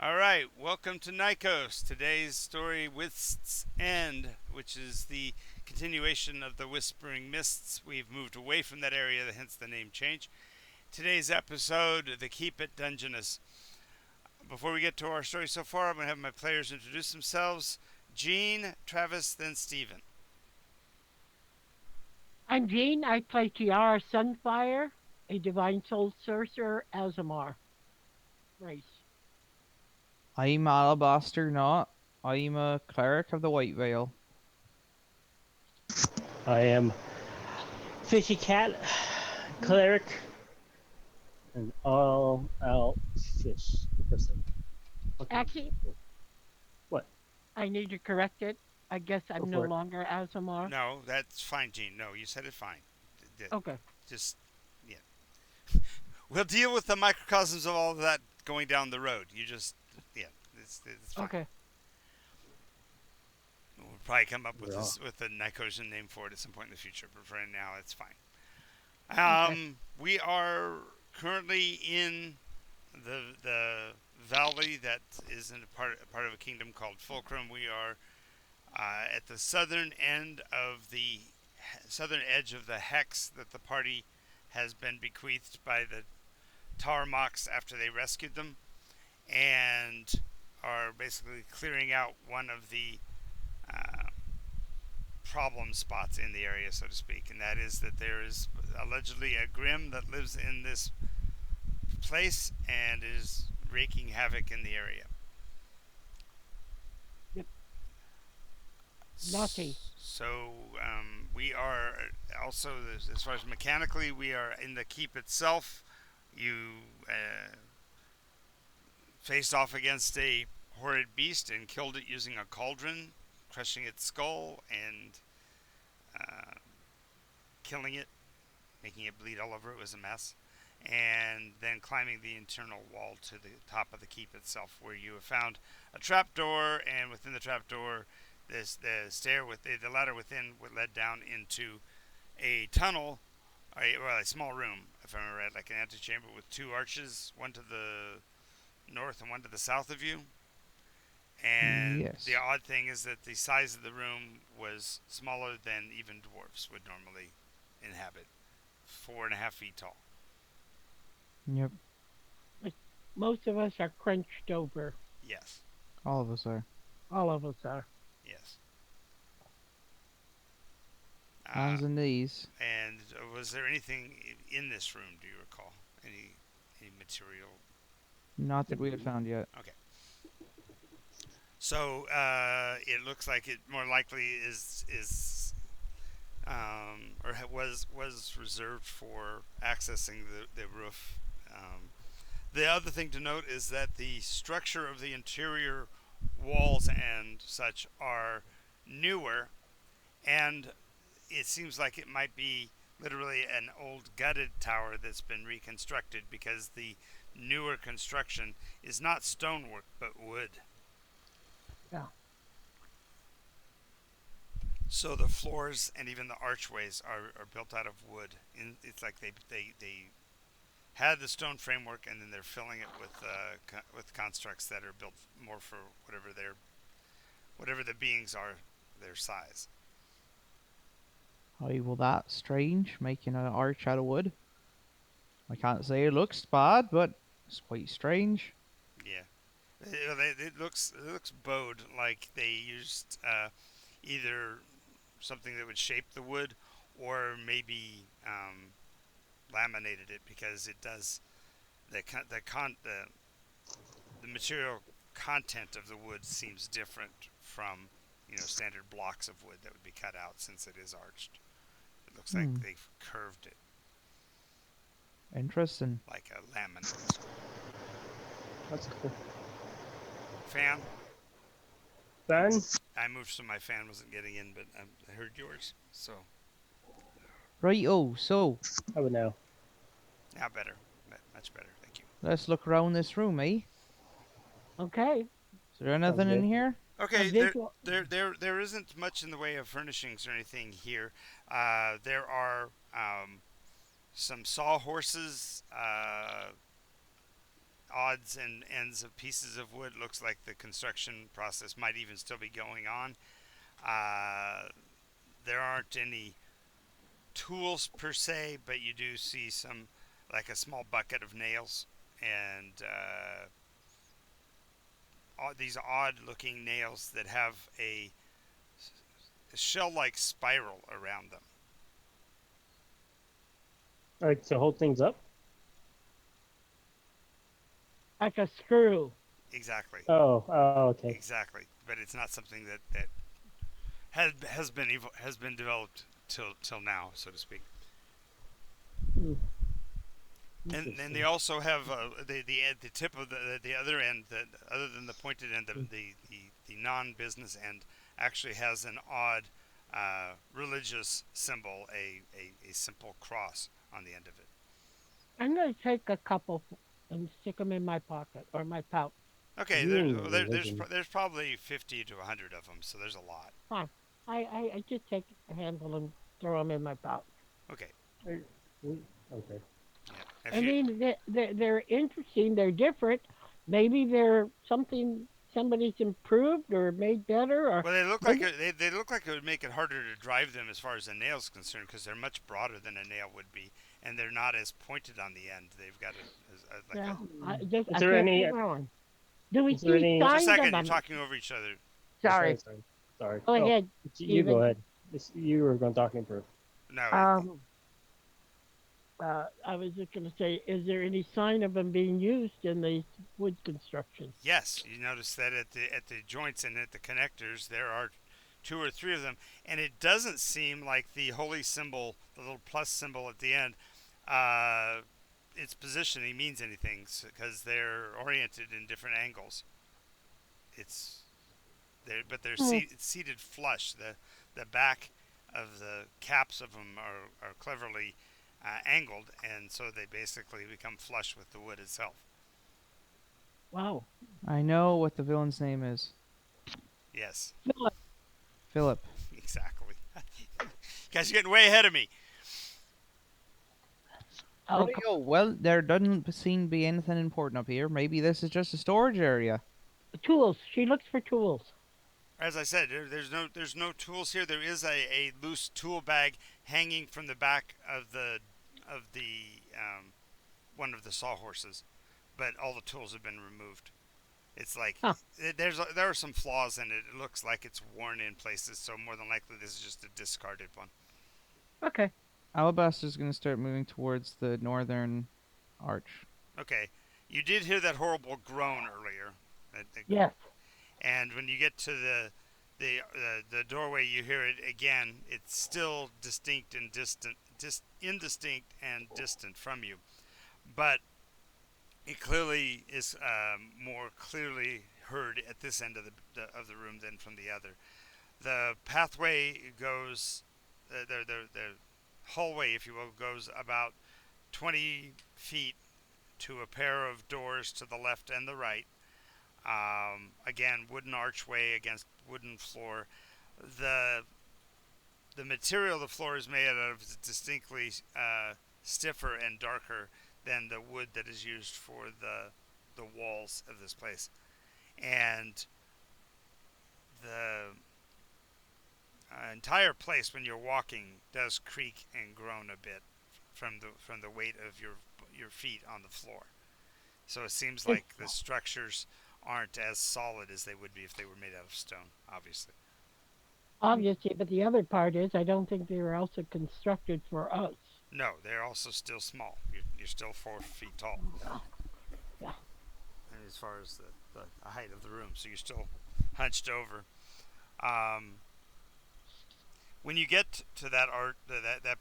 All right, welcome to Nycos. Today's story, Whyst's End, which is the continuation of the Whispering Mists. We've moved away from that area, hence the name change. Today's episode, The Keep at Dungeness. Before we get to our story so far, I'm going to have my players introduce themselves. Gene, Travis, then Stephen. I'm Jean. I play Tiara Sunfire, a divine soul sorcerer, Azamar race. I'm Alabaster Not. I'm a cleric of the White Veil. I am Fishy Cat, cleric, and all out fish person. Okay. Actually, What? I need to correct it. I guess Go I'm no for it. longer Azamar. No, that's fine, Gene. No, you said it fine. Okay. Just, yeah. We'll deal with the microcosms of all of that going down the road. You just, yeah, it's fine. Okay. We'll probably come up with Yeah. with a Nicotian name for it at some point in the future, but for now, it's fine. Okay. We are currently in the valley that is in a part of a kingdom called Fulcrum. We are at the southern end of the southern edge of the hex that the party has been bequeathed by the Tarmox after they rescued them, and are basically clearing out one of the uh, problem spots in the area, so to speak, and that is that there is allegedly a Grim that lives in this place and is wreaking havoc in the area. Yep. Naughty. So we are also, as far as mechanically, we are in the keep itself. You faced off against a horrid beast and killed it using a cauldron, crushing its skull and uh, killing it, making it bleed all over. It was a mess. And then climbing the internal wall to the top of the keep itself, where you have found a trapdoor, and within the trapdoor, the ladder within led down into a tunnel, a small room, if I remember right, like an antechamber with two arches, one to the north and one to the south of you. And Yes. the odd thing is that the size of the room was smaller than even dwarves would normally inhabit, 4.5 feet tall. Yep. Most of us are crunched over. Yes, All of us are. All of us are. yes. Hands and knees. And was there anything in this room? Do you recall any material? Not that we had found yet. Okay. So it looks like it more likely is was reserved for accessing the roof. The other thing to note is that the structure of the interior walls and such are newer, and it seems like it might be literally an old gutted tower that's been reconstructed, because the newer construction is not stonework but wood. Yeah. So the floors and even the archways are built out of wood. It's like they had the stone framework, and then they're filling it with constructs that are built more for whatever the beings are, their size. Aye, well, that's strange, making an arch out of wood. I can't say it looks bad, but it's quite strange. Yeah, it looks bowed, like they used either something that would shape the wood, or maybe laminated it, because it does the material content of the wood seems different from standard blocks of wood that would be cut out, since it is arched. It looks like they've curved it Interesting. like a laminate. That's cool. Fan? Ben? I moved so my fan wasn't getting in, but I heard yours, so Right, so I would know. now better, much better. Thank you. let's look around this room, eh? Okay. Is there anything in good. here? Okay, A visual. there isn't much in the way of furnishings or anything here. There are some sawhorses, odd odds and ends of pieces of wood. Looks like the construction process might even still be going on. Uh, there aren't any tools per se, but you do see some, like a small bucket of nails and these odd-looking nails that have a shell-like spiral around them. All right, to hold things up. Like a screw. Exactly, Oh, okay. exactly. But it's not something that has been developed till now, so to speak. Hmm, And they interesting. also have the tip of the other end, that other than the pointed end, the non-business end actually has an odd religious symbol, a simple cross on the end of it. I'm going to take a couple and stick them in my pocket or my pouch. Okay, Religion. there's probably 50 to 100 of them, so there's a lot. Fine. I just take a handful and throw them in my pouch. Okay, Are- Okay. yeah. If I you mean, they're interesting. They're different. Maybe they're something somebody's improved or made better, or Well, they look like maybe. they look like it would make it harder to drive them as far as the nail's concerned, because they're much broader than a nail would be, and they're not as pointed on the end. They've got like a. Yeah, Hmm. I Is there can't any? figure out. Do we Is there see any? Just a signs of second, you're them? talking over each other. Oh, sorry, Sorry. sorry, sorry. Go Oh, ahead, you go Stephen. ahead. You were going talking for. No, Um, I was just going to say, is there any sign of them being used in these wood construction? yes, you notice that at the joints and at the connectors there are two or three of them, and it doesn't seem like the holy symbol, the little plus symbol at the end, uh, its positioning means anything because they're oriented in different angles. It's but they're Hmm. seated flush. The back of the caps of them are cleverly angled, and so they basically become flush with the wood itself. Wow. I know what the villain's name is. Yes, Philip. Philip. exactly. You guys are getting way ahead of me. Oh, Rightio, well, there doesn't seem to be anything important up here. Maybe this is just a storage area. tools. She looks for tools. As I said, there's no tools here. There is a loose tool bag hanging from the back of the one of the sawhorses, but all the tools have been removed. It's like Huh. there are some flaws in it. It looks like it's worn in places, so more than likely this is just a discarded one. Okay. Alabaster's gonna start moving towards the northern arch. Okay, you did hear that horrible groan earlier, Yes. and when you get to the doorway, you hear it again. It's still distinct and distant, indistinct and distant from you, but it clearly is more clearly heard at this end of the room than from the other. The pathway goes, the hallway, if you will, goes about 20 feet to a pair of doors to the left and the right. Again, wooden archway against wooden floor. The the material of the floor is made out of distinctly stiffer and darker than the wood that is used for the walls of this place, and the entire place when you're walking does creak and groan a bit from the weight of your feet on the floor. So it seems It's like the structures aren't as solid as they would be if they were made out of stone, obviously. obviously, but the other part is I don't think they were also constructed for us. No, they're also still small. You're still 4 feet tall Yeah. as far as the height of the room, so you're still hunched over. Um, when you get to that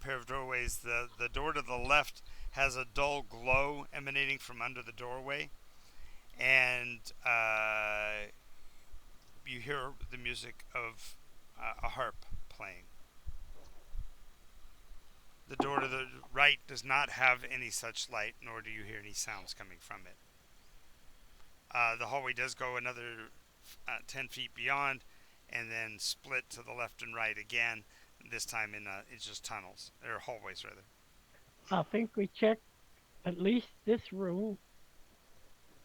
pair of doorways, the door to the left has a dull glow emanating from under the doorway, and you hear the music of a harp playing. The door to the right does not have any such light, nor do you hear any sounds coming from it. The hallway does go another 10 feet beyond, and then split to the left and right again. This time it's just tunnels or hallways rather. I think we checked at least this room.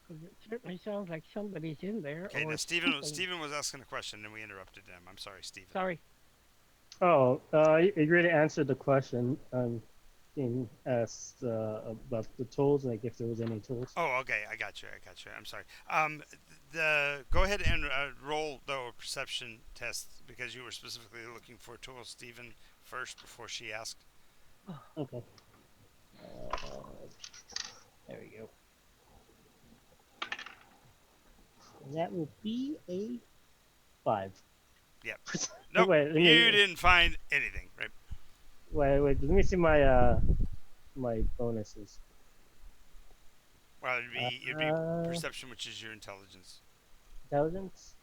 'Cause it certainly sounds like somebody's in there Okay, now or Stephen something. Stephen was asking a question and we interrupted him. I'm sorry, Stephen. Sorry. Oh, you already answered the question. Being asked about the tools, like if there was any tools. Oh, okay, I got you. I got you. I'm sorry. The go ahead and roll though a perception test because you were specifically looking for tools, Stephen, first before she asked. Okay. There we go. And that will be a 5. Yep. Oh, Nope. wait, let You me didn't find anything, right? wait. Let me see my my bonuses. Well, it'd be Uh, perception, which is your intelligence. Intelligence.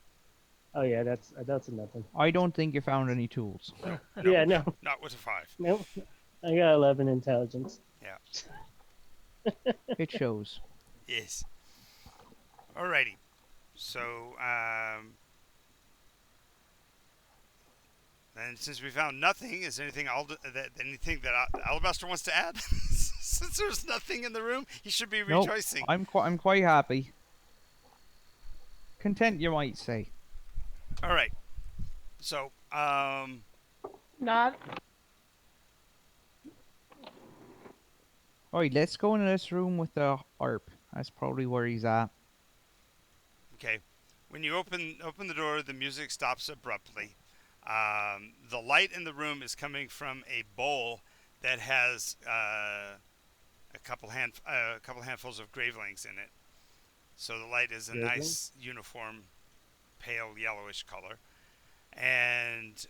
Oh yeah, that's a nothing. I don't think you found any tools. No, Yeah, no, no, not with a 5. no. I got 11 intelligence. Yeah. It shows. Yes. Alrighty. So, and since we found nothing, is there anything that Alabaster wants to add? Since there's nothing in the room, he should be Nope. rejoicing. I'm quite happy. Content, you might say. All right. So, Not. Alright, let's go into this room with the harp. That's probably where he's at. okay. When you open the door, the music stops abruptly. The light in the room is coming from a bowl that has a couple handfuls of gravelings in it. So the light is a Graveling? nice uniform, pale yellowish color, and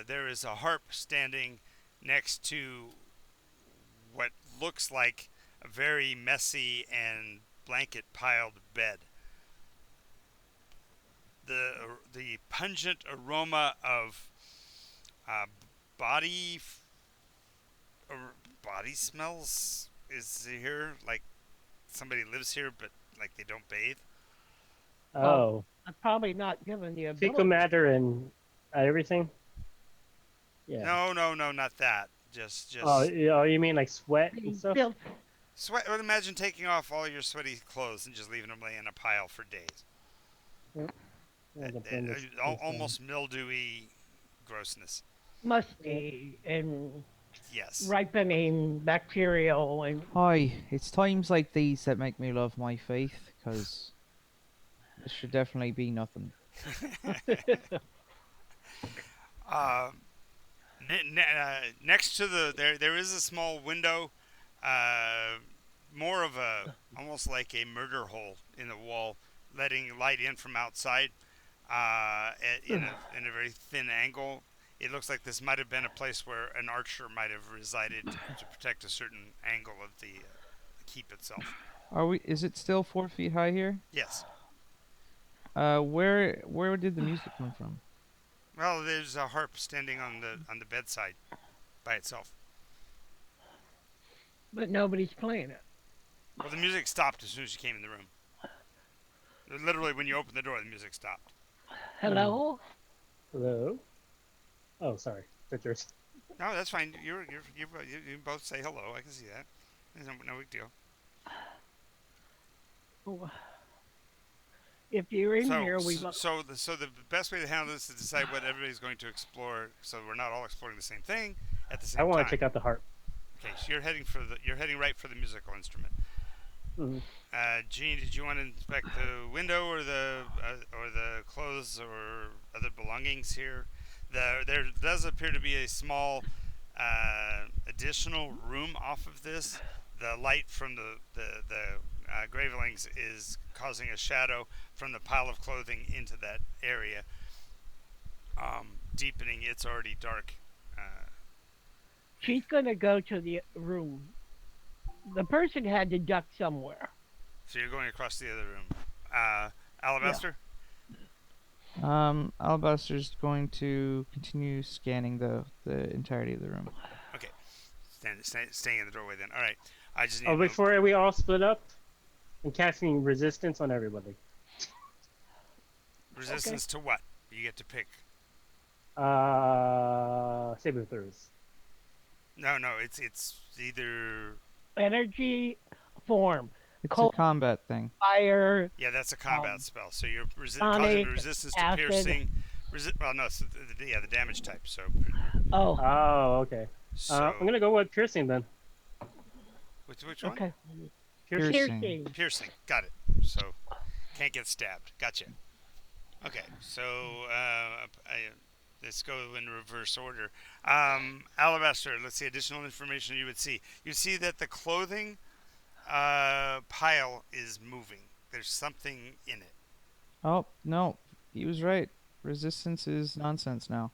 there is a harp standing next to what looks like a very messy and blanket piled bed. The pungent aroma of uh, body body smells is here, like somebody lives here but like they don't bathe. Well, Oh, I'm probably not given the fecal ability. matter and everything. Yeah. No, no, no, not that. Just Oh, you mean like sweat and Being stuff? built. sweat. Well, imagine taking off all your sweaty clothes and just leaving them lay in a pile for days. Yep. Yeah, the blend is Almost mildewy grossness. Musty and Yes. ripening bacterial and Hi, it's times like these that make me love my faith, because this should definitely be nothing. Um, Next to there is a small window, uh, more of a almost like a murder hole in the wall, letting light in from outside, in a very thin angle. It looks like this might have been a place where an archer might have resided to protect a certain angle of the keep itself. Are we? Is it still 4 feet high here? Yes. Where did the music come from? Well, there's a harp standing on the bedside by itself. but nobody's playing it. Well, the music stopped as soon as you came in the room. Literally, when you opened the door, the music stopped. Hello? Hello. Oh, sorry. That's yours. No, that's fine. You both say hello. I can see that. There's no big deal. Oh, if you're in So, here, we so, must. so the best way to handle this is to decide what everybody's going to explore, so we're not all exploring the same thing at the I same want time. to check out the harp. Okay, so you're heading right for the musical instrument. Hmm. Gene, did you want to inspect the window or the clothes or other belongings here? There does appear to be a small additional room off of this. The light from the gravelings is causing a shadow from the pile of clothing into that area, deepening. It's already dark. She's going to go to the room. The person had to duck somewhere. So you're going across the other room. Yeah. Alabaster? Alabaster's going to continue scanning the entirety of the room. Okay. Staying in the doorway then. All right. I just need Oh, to know. before we all split up, I'm casting resistance on everybody. Resistance to what? You get to pick. Saber throws. No, it's either Energy form. It's a cold, combat thing. fire, Yeah, that's a combat spell. So you're causing sonic, resistance to acid. piercing. Well, no, it's the damage type. So Oh, Oh, okay. so I'm gonna go with piercing then. which one? okay. Piercing. Piercing. Piercing. Got it. So can't get stabbed. Gotcha. Okay. So let's go in reverse order. Alabaster. Let's see. Additional information you would see. You see that the clothing pile is moving. There's something in it. Oh, no. He was right. Resistance is nonsense now.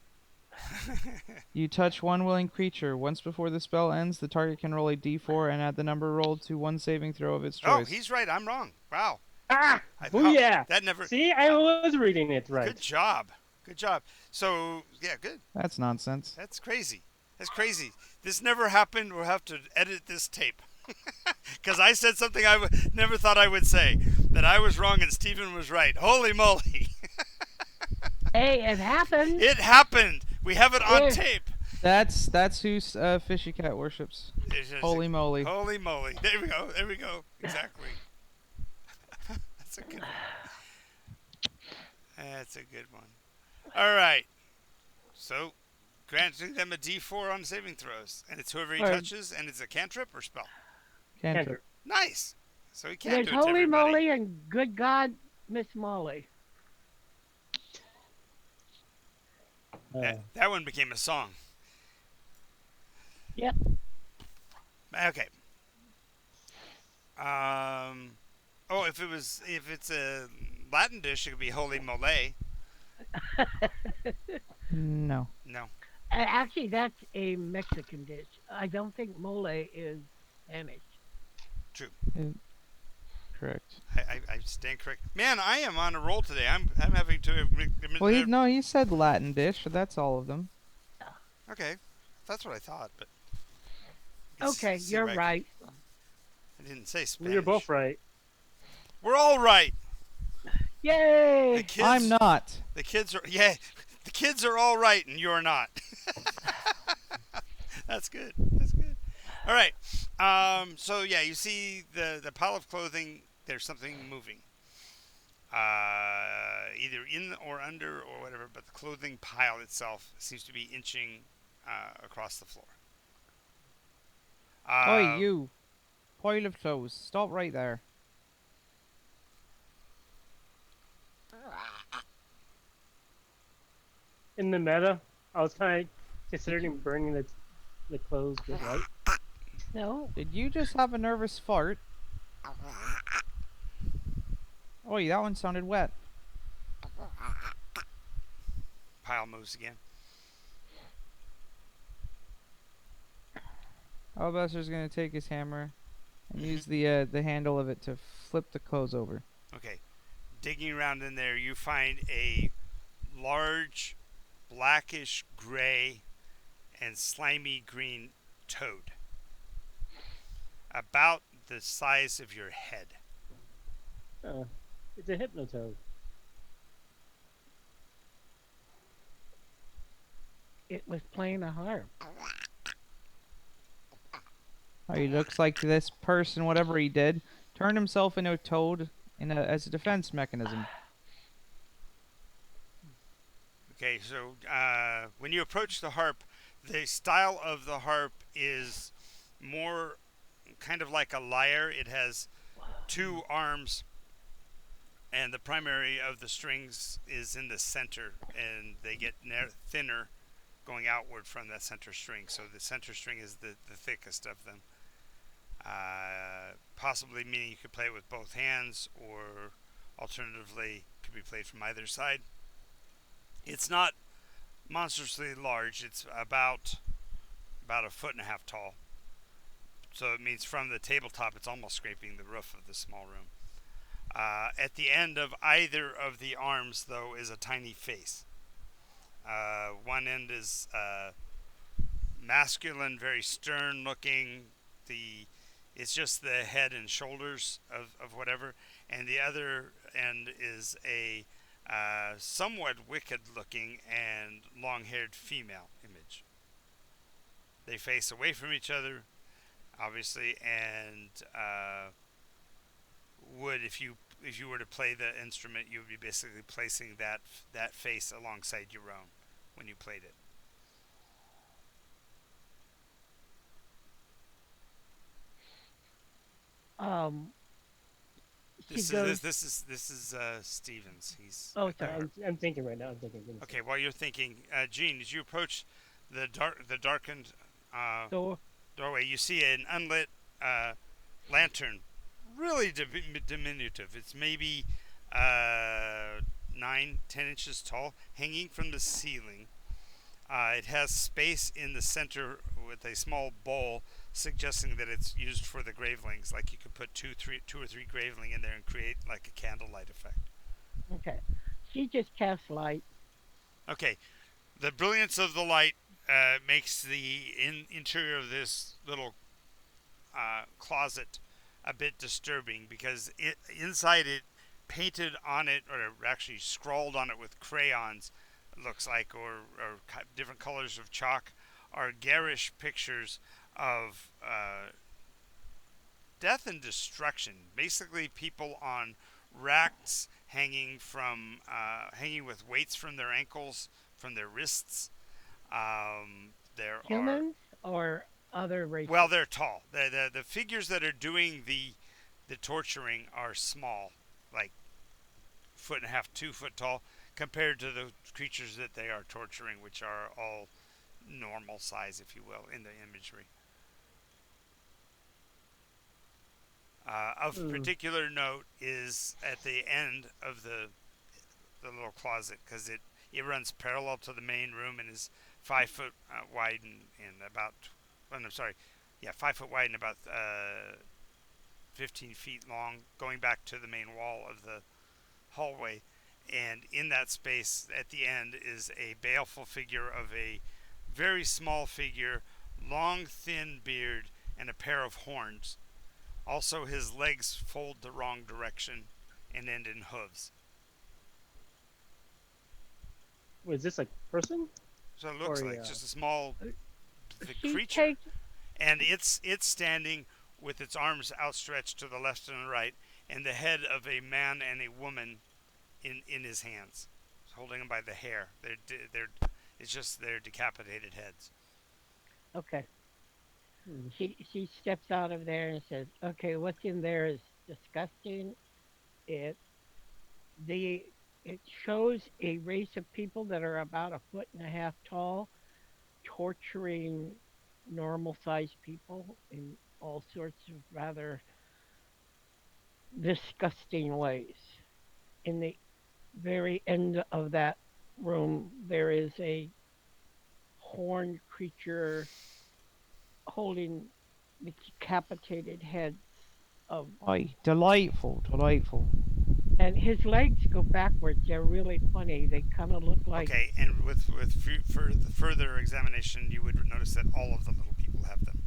You touch one willing creature. Once before the spell ends, the target can roll a d4 and add the number rolled to one saving throw of its Oh, choice. he's right. I'm wrong. Wow. Ah! Booyah! That never. See, I was reading it right. Good job. Good job. So yeah, good. That's nonsense. That's crazy. That's crazy. This never happened. We'll have to edit this tape. Because I said something I never thought I would say. That I was wrong and Stephen was right. Holy moly. Hey, it happened. It happened. We have it on Yeah. tape. That's who Fishy Cat worships. Holy moly. Holy moly. There we go. There we go. Exactly. That's a good one. That's a good one. All right. So, granting them a D4 on saving throws. And it's whoever he Or- touches, and it's a cantrip or spell. Cantrip. Nice. So he can't There's do it to Holy everybody. Moly and Good God, Miss Molly. That one became a song. Yep. Okay. Oh, if it's a Latin dish, it could be holy mole. No. No. Actually, that's a Mexican dish. I don't think mole is Spanish. Correct. I stand correct. Man, I am on a roll today. I'm having to. Well, he said Latin dish. That's all of them. Okay, that's what I thought, but. Okay, you're right. I didn't say Spanish. Well, you're both right. We're all right. The Yay! kids. I'm not. The kids are. Yeah, the kids are all right, and you're not. That's good. That's good. All right. So yeah, you see the pile of clothing. There's something moving. Either in or under or whatever, but the clothing pile itself seems to be inching across the floor. Oi, you. Pile of clothes. Stop right there. In the meta, I was kind of considering burning the clothes with light. No. Did you just have a nervous fart? Oi, that one sounded wet. Pile moves again. Alabaster's gonna take his hammer and use the handle of it to flip the clothes over. Okay. Digging around in there, you find a large, blackish gray and slimy green toad. About the size of your head. It's a hypnotoad. It was playing a harp. Oh, he looks like this person, whatever he did, turned himself into a toad as a defense mechanism. Okay, so when you approach the harp, the style of the harp is more kind of like a lyre. It has two arms, and the primary of the strings is in the center, and they get thinner going outward from that center string. So the center string is the thickest of them. Possibly meaning you could play it with both hands, or alternatively could be played from either side. It's not monstrously large. It's about a foot and a half tall. So it means from the tabletop, it's almost scraping the roof of the small room. At the end of either of the arms, though, is a tiny face. One end is masculine, very stern looking. It's just the head and shoulders of whatever. And the other end is a somewhat wicked looking and long haired female image. They face away from each other, obviously, and would if you were to play the instrument, you would be basically placing that face alongside your own when you played it. Um, she This is goes. Stevens. He's Oh, at the sorry. heart. I'm thinking right now. I'm thinking. Give me a Okay, second. while you're thinking, Gene, as you approach the darkened So doorway, you see an unlit lantern, really diminutive. It's maybe 9, 10 inches tall, hanging from the ceiling. It has space in the center with a small bowl, suggesting that it's used for the gravelings. Like you could put two or three graveling in there and create like a candlelight effect. okay, she just casts light. Okay, the brilliance of the light makes the interior of this little closet a bit disturbing because inside it, painted on it, or actually scrawled on it with crayons, it looks like, or different colors of chalk, are garish pictures of death and destruction. Basically, people on racks hanging with weights from their ankles, from their wrists. There are Humans or other Well, races? they're tall. The figures that are doing the torturing are small, like foot and a half, 2 foot tall, compared to the creatures that they are torturing, which are all normal size, if you will, in the imagery. Of Hmm. particular note is at the end of the little closet, because it runs parallel to the main room and is 5 foot wide and about. Well, I'm sorry, yeah, 5 foot wide and about 15 feet long, going back to the main wall of the hallway. And in that space at the end is a baleful figure of a very small figure, long, thin beard, and a pair of horns. Also, his legs fold the wrong direction and end in hooves. Wait, is this a person So it or looks like a? just a small Uh, She creature, takes. and it's standing with its arms outstretched to the left and the right, and the head of a man and a woman in his hands, holding them by the hair. They're it's just their decapitated heads. Okay, Hmm. she steps out of there and says, "Okay, what's in there is disgusting. It the it shows a race of people that are about a foot and a half tall, torturing normal sized people in all sorts of rather disgusting ways. In the very end of that room, there is a horned creature holding the decapitated heads of, Aye, delightful, delightful. and his legs go backwards. They're really funny. They kind of look like Okay, and for the further examination, you would notice that all of the little people have them.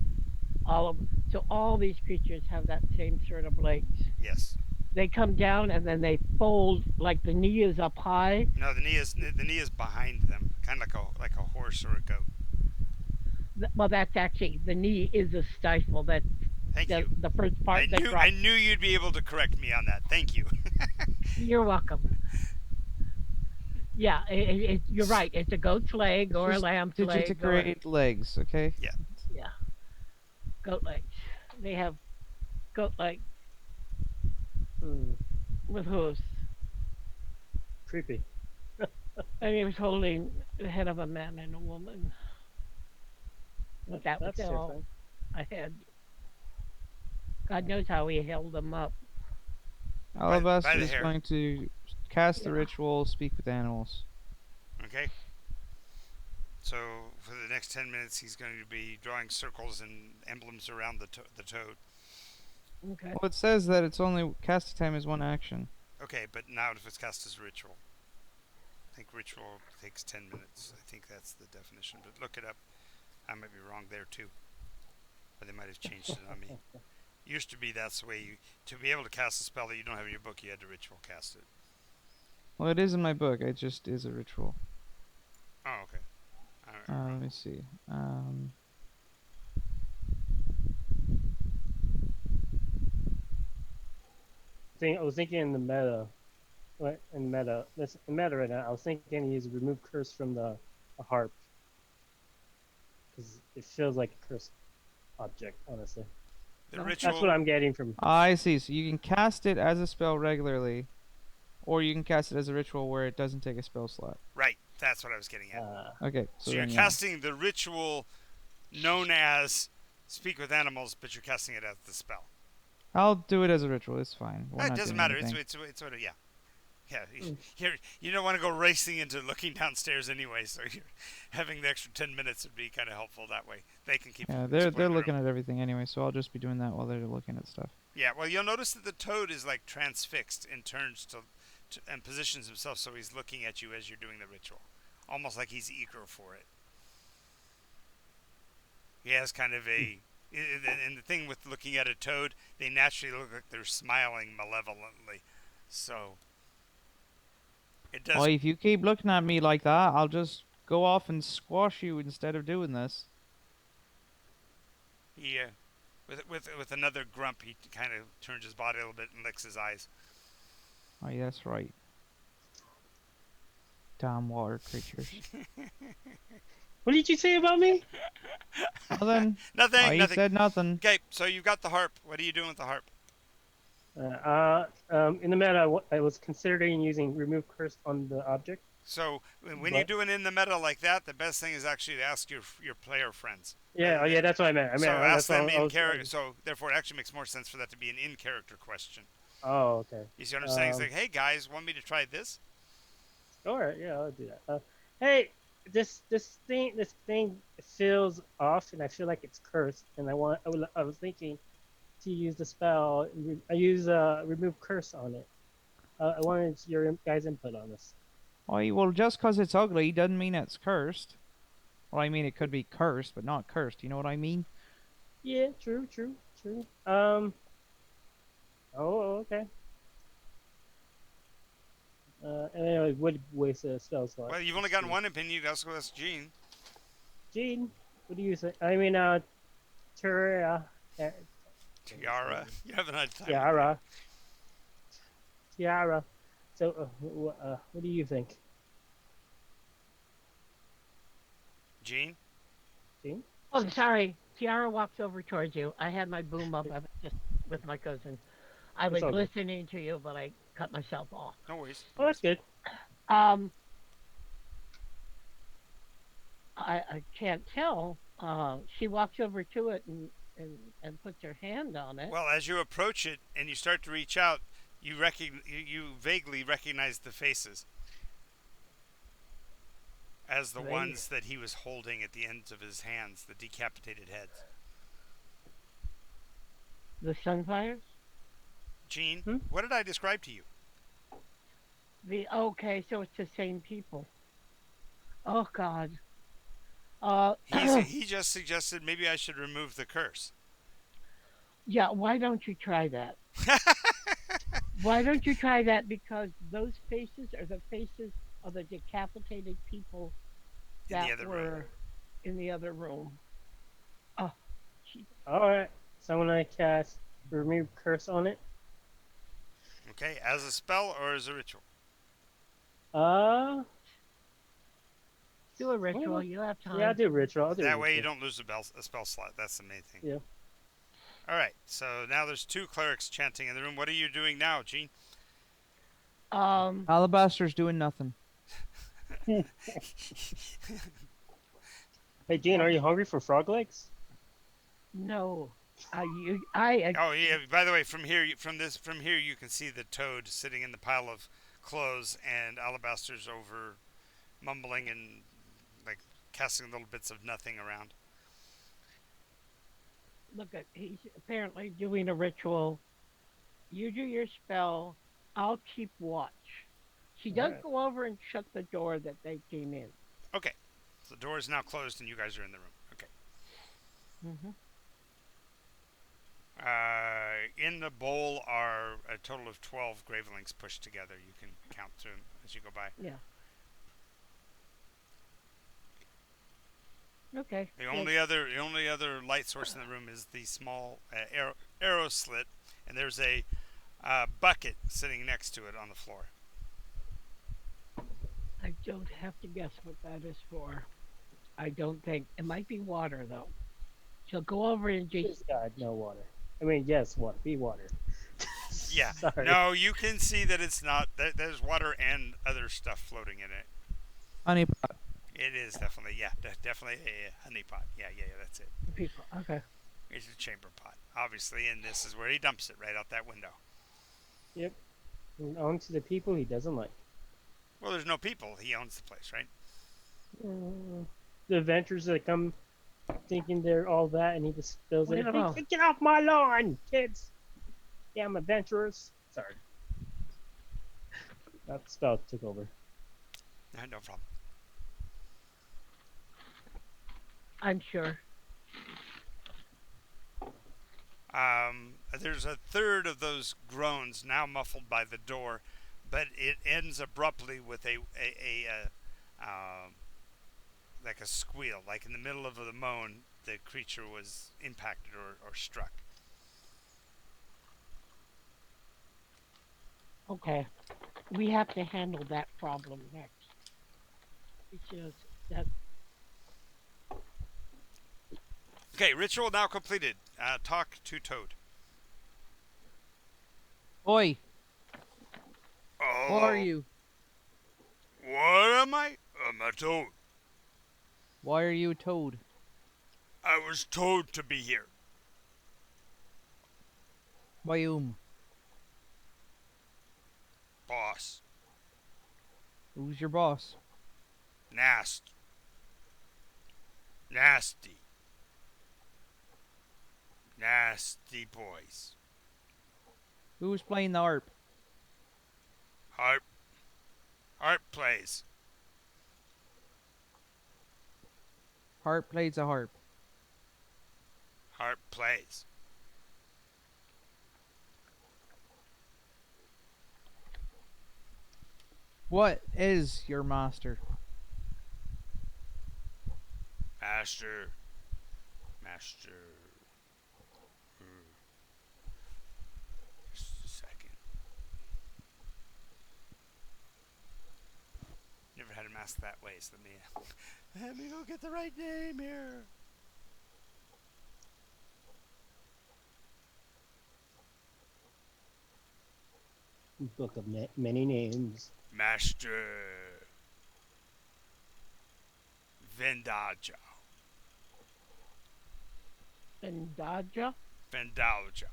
all of. So all these creatures have that same sort of legs. Yes. They come down and then they fold like the knee is up high. No, the knee is behind them, kind of like a horse or a goat. Well, that's actually the knee is a stifle. That's Thank you. the first part that I drops. knew you'd be able to correct me on that. Thank you. You're welcome. Yeah, you're right. It's a goat's leg It's or a just lamb's leg or digitigrade legs, okay? Yeah. yeah, goat legs. They have goat legs Hmm. with hooves. Creepy. And he was holding the head of a man and a woman. But that was That's all terrifying. I had. God knows how he held them up. By Alabaster the is hair. going to cast the Yeah. ritual, speak with animals. Okay. So for the next 10 minutes, he's going to be drawing circles and emblems around the toad. Okay. Well, it says that it's only casting time is one action. Okay, but now if it's cast as a ritual, I think ritual takes 10 minutes. I think that's the definition. But look it up. I might be wrong there too. Or they might have changed it on me. Used to be that's the way to be able to cast a spell that you don't have in your book, you had to ritual cast it. Well, it is in my book. It just is a ritual. Oh, okay. All Let right. me see. I was thinking in the meta, what in meta, this in meta right now. I was thinking to use remove curse from the harp because it feels like a cursed object. Honestly, The Okay. that's what ritual. I'm getting from. I see. So you can cast it as a spell regularly, or you can cast it as a ritual where it doesn't take a spell slot. Right. That's what I was getting at. Okay, So so you're then yeah. casting the ritual known as Speak with Animals, but you're casting it as the spell. I'll do it as a ritual. It's fine. We're It not doesn't doing matter. anything. It's sort of yeah. Yeah, Mm. you don't want to go racing into looking downstairs anyway, so you're having the extra 10 minutes would be kind of helpful that way. They can keep Yeah, they're exploring the looking room. at everything anyway, so I'll just be doing that while they're looking at stuff. Yeah, well, you'll notice that the toad is like transfixed and turns and positions himself so he's looking at you as you're doing the ritual, almost like he's eager for it. He has kind of a. And the thing with looking at a toad, they naturally look like they're smiling malevolently. So it does. Well, if you keep looking at me like that, I'll just go off and squash you instead of doing this. He, with another grump, he kind of turns his body a little bit and licks his eyes. Oh, yeah, that's right. Damn water creatures. What did you say about me? Nothing. Nothing. I Nothing. said nothing. Okay, so you've got the harp. What are you doing with the harp? In the meta, I was considering using remove curse on the object. So when But- you're doing in the meta like that, the best thing is actually to ask your player friends. Yeah, oh yeah, that's what I meant. So ask that's what them I in was- character. So therefore, it actually makes more sense for that to be an in character question. Oh, okay. You see what I'm saying? It's Um, like, hey guys, want me to try this? All right, yeah, I'll do that. Hey, this thing feels off, and I feel like it's cursed. And I was thinking to use the spell. I use remove curse on it. I wanted your guys' input on this. Oh, well, just 'cause it's ugly doesn't mean it's cursed. Well, I mean, it could be cursed, but not cursed. You know what I mean? Yeah, true. Oh, okay. Anyway, would waste a spell slot. Well, you've only gotten one opinion. Let's go ask Gene. Gene, what do you think? I mean, Tiara. Tiara. You haven't had time. Tiara. So, what do you think, Gene. Gene? Oh, sorry. Tiara walks over towards you. I had my boom up. I was just with my cousin. I was all good. listening to you, but I cut myself off. No worries. Oh, that's good. Um, I can't tell. She walks over to it and puts her hand on it. Well, as you approach it and you start to reach out, you vaguely recognize the faces as the Vague. ones that he was holding at the ends of his hands, the decapitated heads. The Sunfires? Gene, Hmm? what did I describe to you? Okay, so it's the same people. Oh God. He just suggested maybe I should remove the curse. Yeah, why don't you try that? Why don't you try that? Because those faces are the faces of the decapitated people In the that other were room. in the other room. Oh, gee. All right. So when I cast remove curse on it, Okay, as a spell or as a ritual? uh, Do a ritual. You have time. yeah, I'll do ritual. I'll do That way you ritual. don't lose a spell slot. That's the main thing. Yeah. All right, so now there's two clerics chanting in the room. What are you doing now, Gene? Alabaster's doing nothing. Hey, Gene, are you hungry for frog legs? No. Oh yeah. By the way, from here you can see the toad sitting in the pile of clothes, and Alabaster's over, mumbling and like casting little bits of nothing around. Look at he's apparently doing a ritual. You do your spell. I'll keep watch. She does Alright. go over and shut the door that they came in. Okay, so the door is now closed, and you guys are in the room. Okay. Mm-hmm. In the bowl are a total of 12 gravelings pushed together. You can count through them as you go by. Yeah. Okay. The good. only other light source in the room is the small arrow slit, and there's a a bucket sitting next to it on the floor. I don't have to guess what that is for. I don't think it might be water though. So go over and just This guy no water. I mean, yes, water. Be water. Yeah. Sorry. No, you can see that it's not. There's water and other stuff floating in it. Honey, It is definitely, yeah, definitely a honey pot. Yeah, that's it. people. Okay. It's a chamber pot, obviously, and this is where he dumps it right out that window. Yep. And on to the people he doesn't like. Well, there's no people. He owns the place, right? The adventurers that come thinking they're all that, and he just spills it. Well, Get off my lawn, kids! Damn adventurers! Sorry. That spell took over. No problem. I'm sure. There's a third of those groans now muffled by the door, but it ends abruptly with a like a squeal, like in the middle of the moan, the creature was impacted or struck. Okay. We have to handle that problem next. Because that Okay, ritual now completed. Talk to Toad. Oi, Oh, what are you? What am I? I'm a toad. Why are you a toad? I was told to be here. By Boss. Who's your boss? Nasty. Nasty. Nasty boys. Who's playing the harp? Harp. Harp plays. Harp plays a harp. Harp plays. What is your master? Master. Master. Just a second. Never had him ask that way, so let me go get the right name here. Book of many names. Master Vendajo. Bendaja? Vendajo.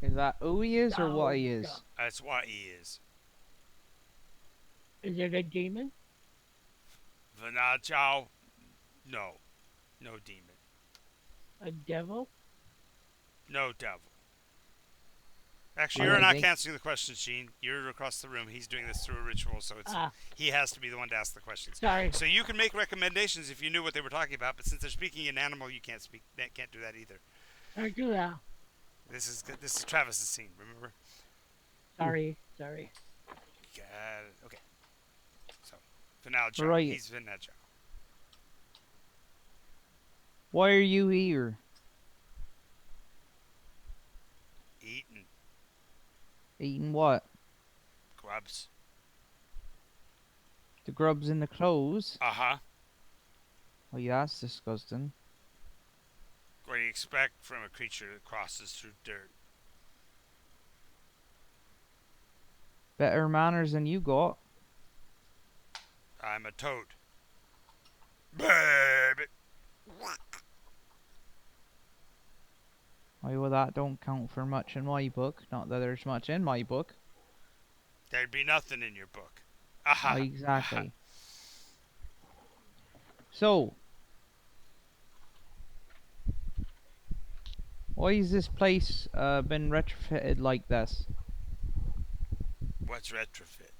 Is that who he is or what he is? Dalja. That's what he is. Is it a demon? Vendajo. No. No demon. A devil? No devil. Actually, Well, you're I not think- answering the question, Sheen. You're across the room. He's doing this through a ritual, so it's he has to be the one to ask the questions. Sorry. So you can make recommendations if you knew what they were talking about, but since they're speaking in animal, you can't speak. Can't do that either. I do that. This is Travis's scene. Remember? Sorry. Sorry. Okay. So Vendajo. Right. He's Vendajo. Why are you here? Eating Eating what? grubs. The grubs in the clothes? Uh-huh. Oh, yeah, that's disgusting. What do you expect from a creature that crosses through dirt? Better manners than you got. I'm a toad. Baby. Oh, well, that don't count for much in my book. Not that there's much in my book. There'd be nothing in your book. Aha. Exactly. So, why is this place been retrofitted like this? What's retrofit?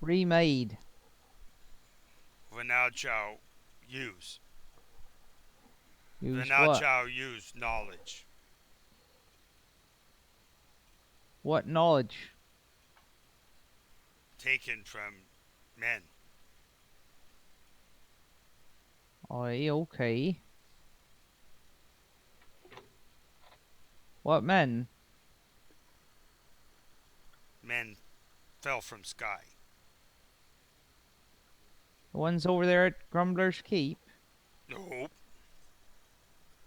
Remade. Vendajo use. Use what? Vendajo use knowledge. What knowledge? Taken from men. Aye, okay. What men? men fell from sky. The ones over there at Grumbler's Keep. Nope.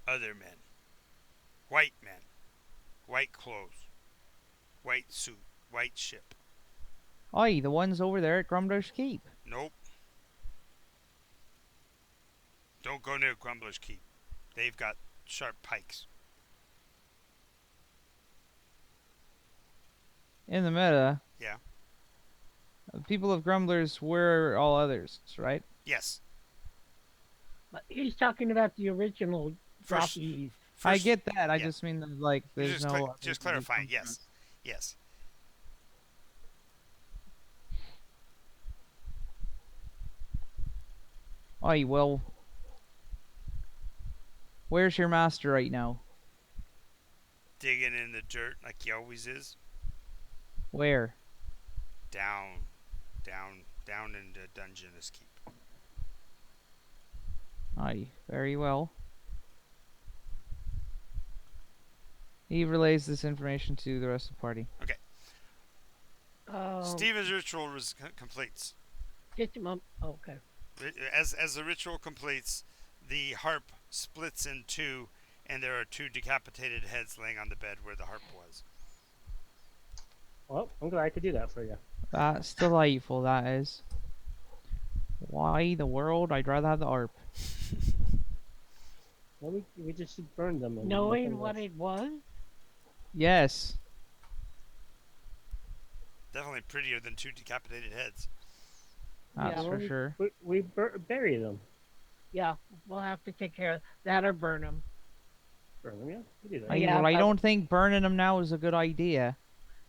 Other men. White men. White clothes. White suit. White ship. Aye, the ones over there at Grumbler's Keep. Nope. Don't go near Grumbler's Keep. They've got sharp pikes. In the meta, Yeah. the people of Grumblers were all others, right? Yes. But he's talking about the original First, droppies. I first get that. I yeah. just mean that, like, there's just, no. just clarifying. Yes. Yes. Aye, well, where's your master right now? Digging in the dirt like he always is. Where? Down into Dungeness Keep. Aye, very well. He relays this information to the rest of the party. Okay. Um, Steven's ritual completes. Just a moment. Okay. As the ritual completes, the harp splits in two, and there are two decapitated heads laying on the bed where the harp was. Well, I'm glad I could do that for you. That's delightful, that is. Why the world? I'd rather have the ARP. Well, we just should burn them. And Knowing what it was? Yes. Definitely prettier than two decapitated heads. That's Yeah. for sure. We bury them. Yeah, we'll have to take care of that or burn them. Burn them, yeah. We do that. Aye, Yeah, well, I but- don't think burning them now is a good idea.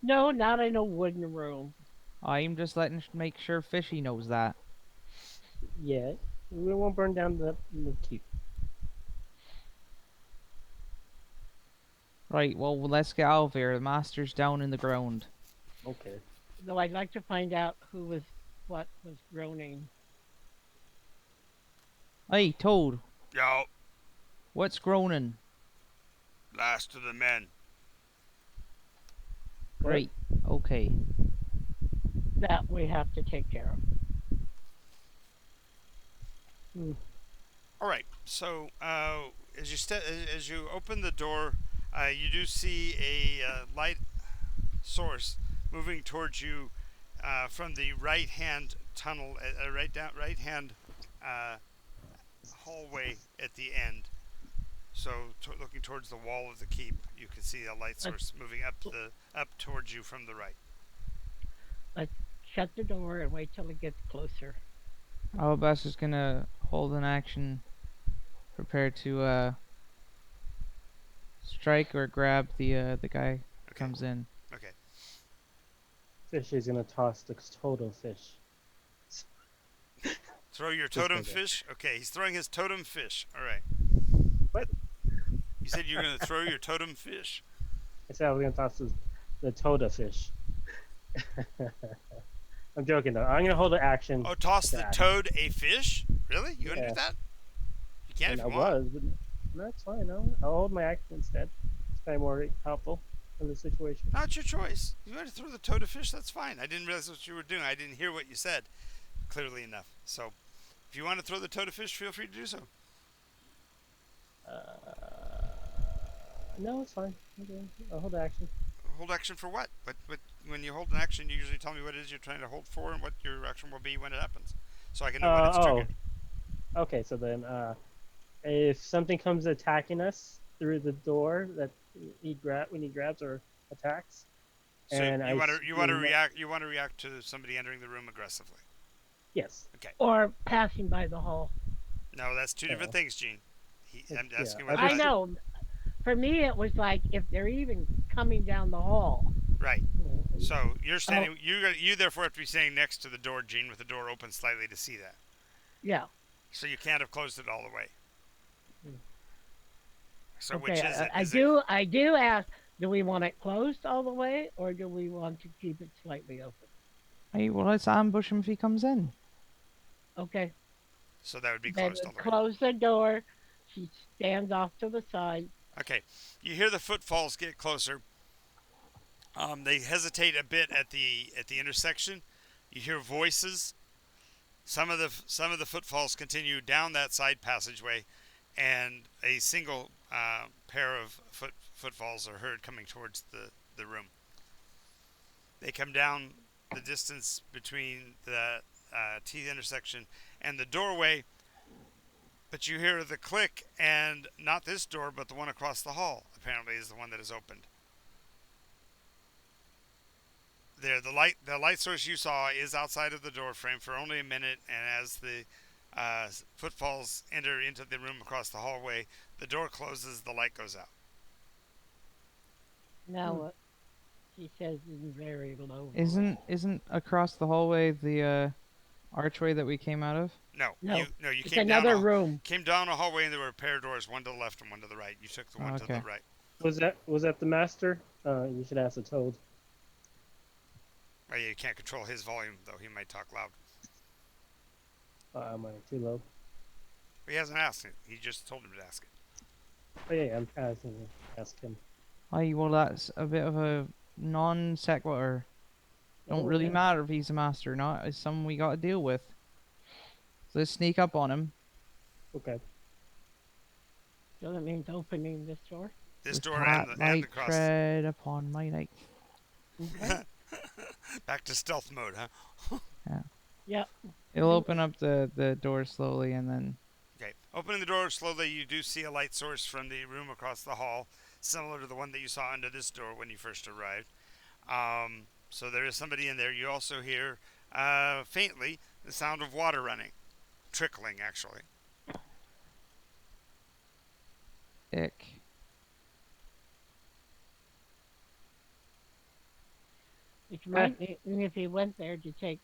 No, not in a wooden room. I'm just letting make sure Fishy knows that. Yeah. We won't burn down the keep. Right, well, let's get out of here. The master's down in the ground. Okay. Though I'd like to find out what was groaning. Hey, Toad, Yo, what's groaning? last of the men. Great, okay. That we have to take care of. All right. So as you open the door, you do see a light source moving towards you from the right-hand tunnel, right-hand hallway at the end. So looking towards the wall of the keep, you can see a light source moving up towards you from the right. Shut the door and wait till it gets closer. Alabas is gonna hold an action, prepare to strike or grab the guy who comes in. Okay. Fish is gonna toss the total fish. Throw your Just totem like that. fish. Okay, he's throwing his totem fish. All right. What? You said you're going to throw your totem fish. I said I was gonna toss the toda fish. I'm joking though. I'm gonna hold an action. Oh, toss the That. toad a fish? Really? You gonna Yeah. do that? You can And if I you want. was, but no, that's fine. I'll hold my action instead. It's kind of more helpful in the situation. No, it's your choice. You want to throw the toad a fish? That's fine. I didn't realize what you were doing. I didn't hear what you said clearly enough. So, if you want to throw the toad a fish, feel free to do so. No, it's fine. Okay. I'll hold action. Hold action for what? But when you hold an action, you usually tell me what it is you're trying to hold for and what your action will be when it happens, so I can know when it's triggered. Okay, so then if something comes attacking us through the door that when he grabs or attacks, So and you want to scream that- react. You want to react to somebody entering the room aggressively. Yes. Or passing by the hall. No, that's two different things, Gene. I'm Yeah, asking I whether I know. For me, it was like if they're even coming down the hall. Right. So you're Oh. standing. You therefore have to be standing next to the door, Gene, with the door open slightly to see that. Yeah. So you can't have closed it all the way. So Okay. which is it? I Is do. I do ask. Do we want it closed all the way, or do we want to keep it slightly open? Hey, well, let's ambush him if he comes in. Okay. So that would be Then closed all the way. close the door. She stands off to the side. Okay. You hear the footfalls get closer, They hesitate a bit at the intersection. You hear voices. Some of the footfalls continue down that side passageway, and a single pair of footfalls are heard coming towards the room. They come down the distance between the T intersection and the doorway, but you hear the click, and not this door, but the one across the hall. Apparently, is the one that is opened. There, the light source you saw is outside of the door frame for only a minute, and as the footfalls enter into the room across the hallway, the door closes, the light goes out. Now what she says in very low. Isn't across the hallway the archway that we came out of? No, No, you it's came down another room. came down a hallway, and there were a pair of doors, one to the left and one to the right. You took the one to the Okay. right. Was that the master? You should ask the toad. Oh, yeah, you can't control his volume, though. He might talk loud. Am I too low? He hasn't asked it. He just told him to ask it. Oh yeah, I'm trying to ask him. Aye, well, that's a bit of a non sequitur. Don't Oh, really yeah. matter if he's a master or not. It's something we got to deal with. So let's sneak up on him. Okay. So that means opening this door. This with door pat and light the cross. tread upon my knight. Okay. Back to stealth mode, huh? Yep. It'll open up the door slowly and then. Okay. Opening the door slowly, you do see a light source from the room across the hall, similar to the one that you saw under this door when you first arrived. So there is somebody in there. You also hear, faintly, the sound of water running. Trickling, actually. Ick. Which might mean if he went there to take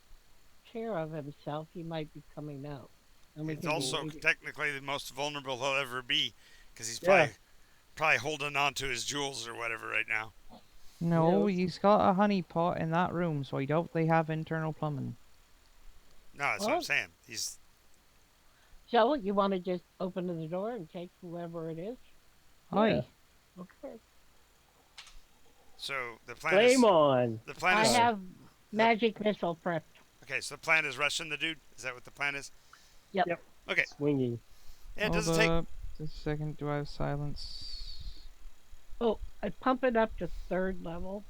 care of himself, he might be coming out. And we It's can also be- technically the most vulnerable he'll ever be, because he's Yeah. probably holding on to his jewels or whatever right now. No, Yeah. he's got a honey pot in that room, so I doubt they have internal plumbing. No, that's what Oh. I'm saying. He's So you want to just open the door and take whoever it is? Aye. Okay. so the plan Flame is on. the plan I is have magic missile prepped. okay. So the plan is rushing the dude. Is that what the plan is? Yep. Yep. Okay. Swinging. Yeah, it Hold doesn't take. up. Just a second. Do I have silence? Oh, I pump it up to 3rd level.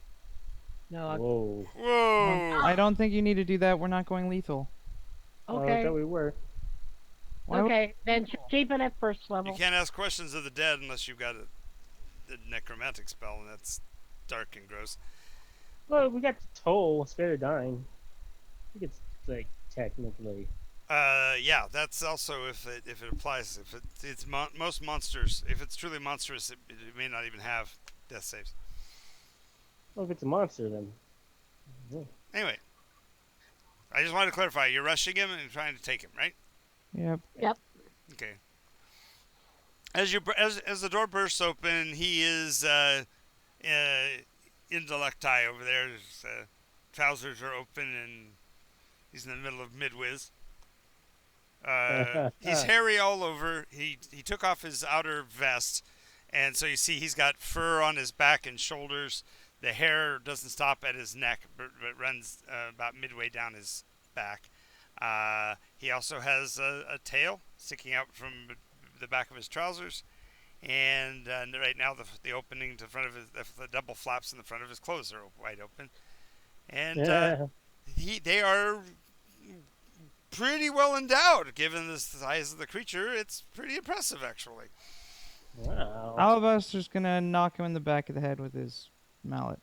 No, Whoa. Whoa! I don't think you need to do that. We're not going lethal. Oh, I okay. thought we were. Why would- Okay, then keep it at 1st You level. can't ask questions of the dead unless you've got the necromantic spell, and that's dark and gross. Well, we got the toll. Spare the dying. I think it's like technically. Yeah, that's also if it applies. If it's most monsters, if it's truly monstrous, it may not even have death saves. Well, if it's a monster, then. Anyway, I just wanted to clarify. You're rushing him and trying to take him, right? Yep. Okay. As the door bursts open, he is intellecti over there. His trousers are open, and he's in the middle of mid-whiz. He's hairy all over. He took off his outer vest, and so you see he's got fur on his back and shoulders. The hair doesn't stop at his neck, but runs about midway down his back. He also has a tail sticking out from the back of his trousers, and right now the opening to front of the double flaps in the front of his clothes are wide open, and they are pretty well endowed given the size of the creature. It's pretty impressive, actually. Wow. Alabaster's gonna knock him in the back of the head with his mallet.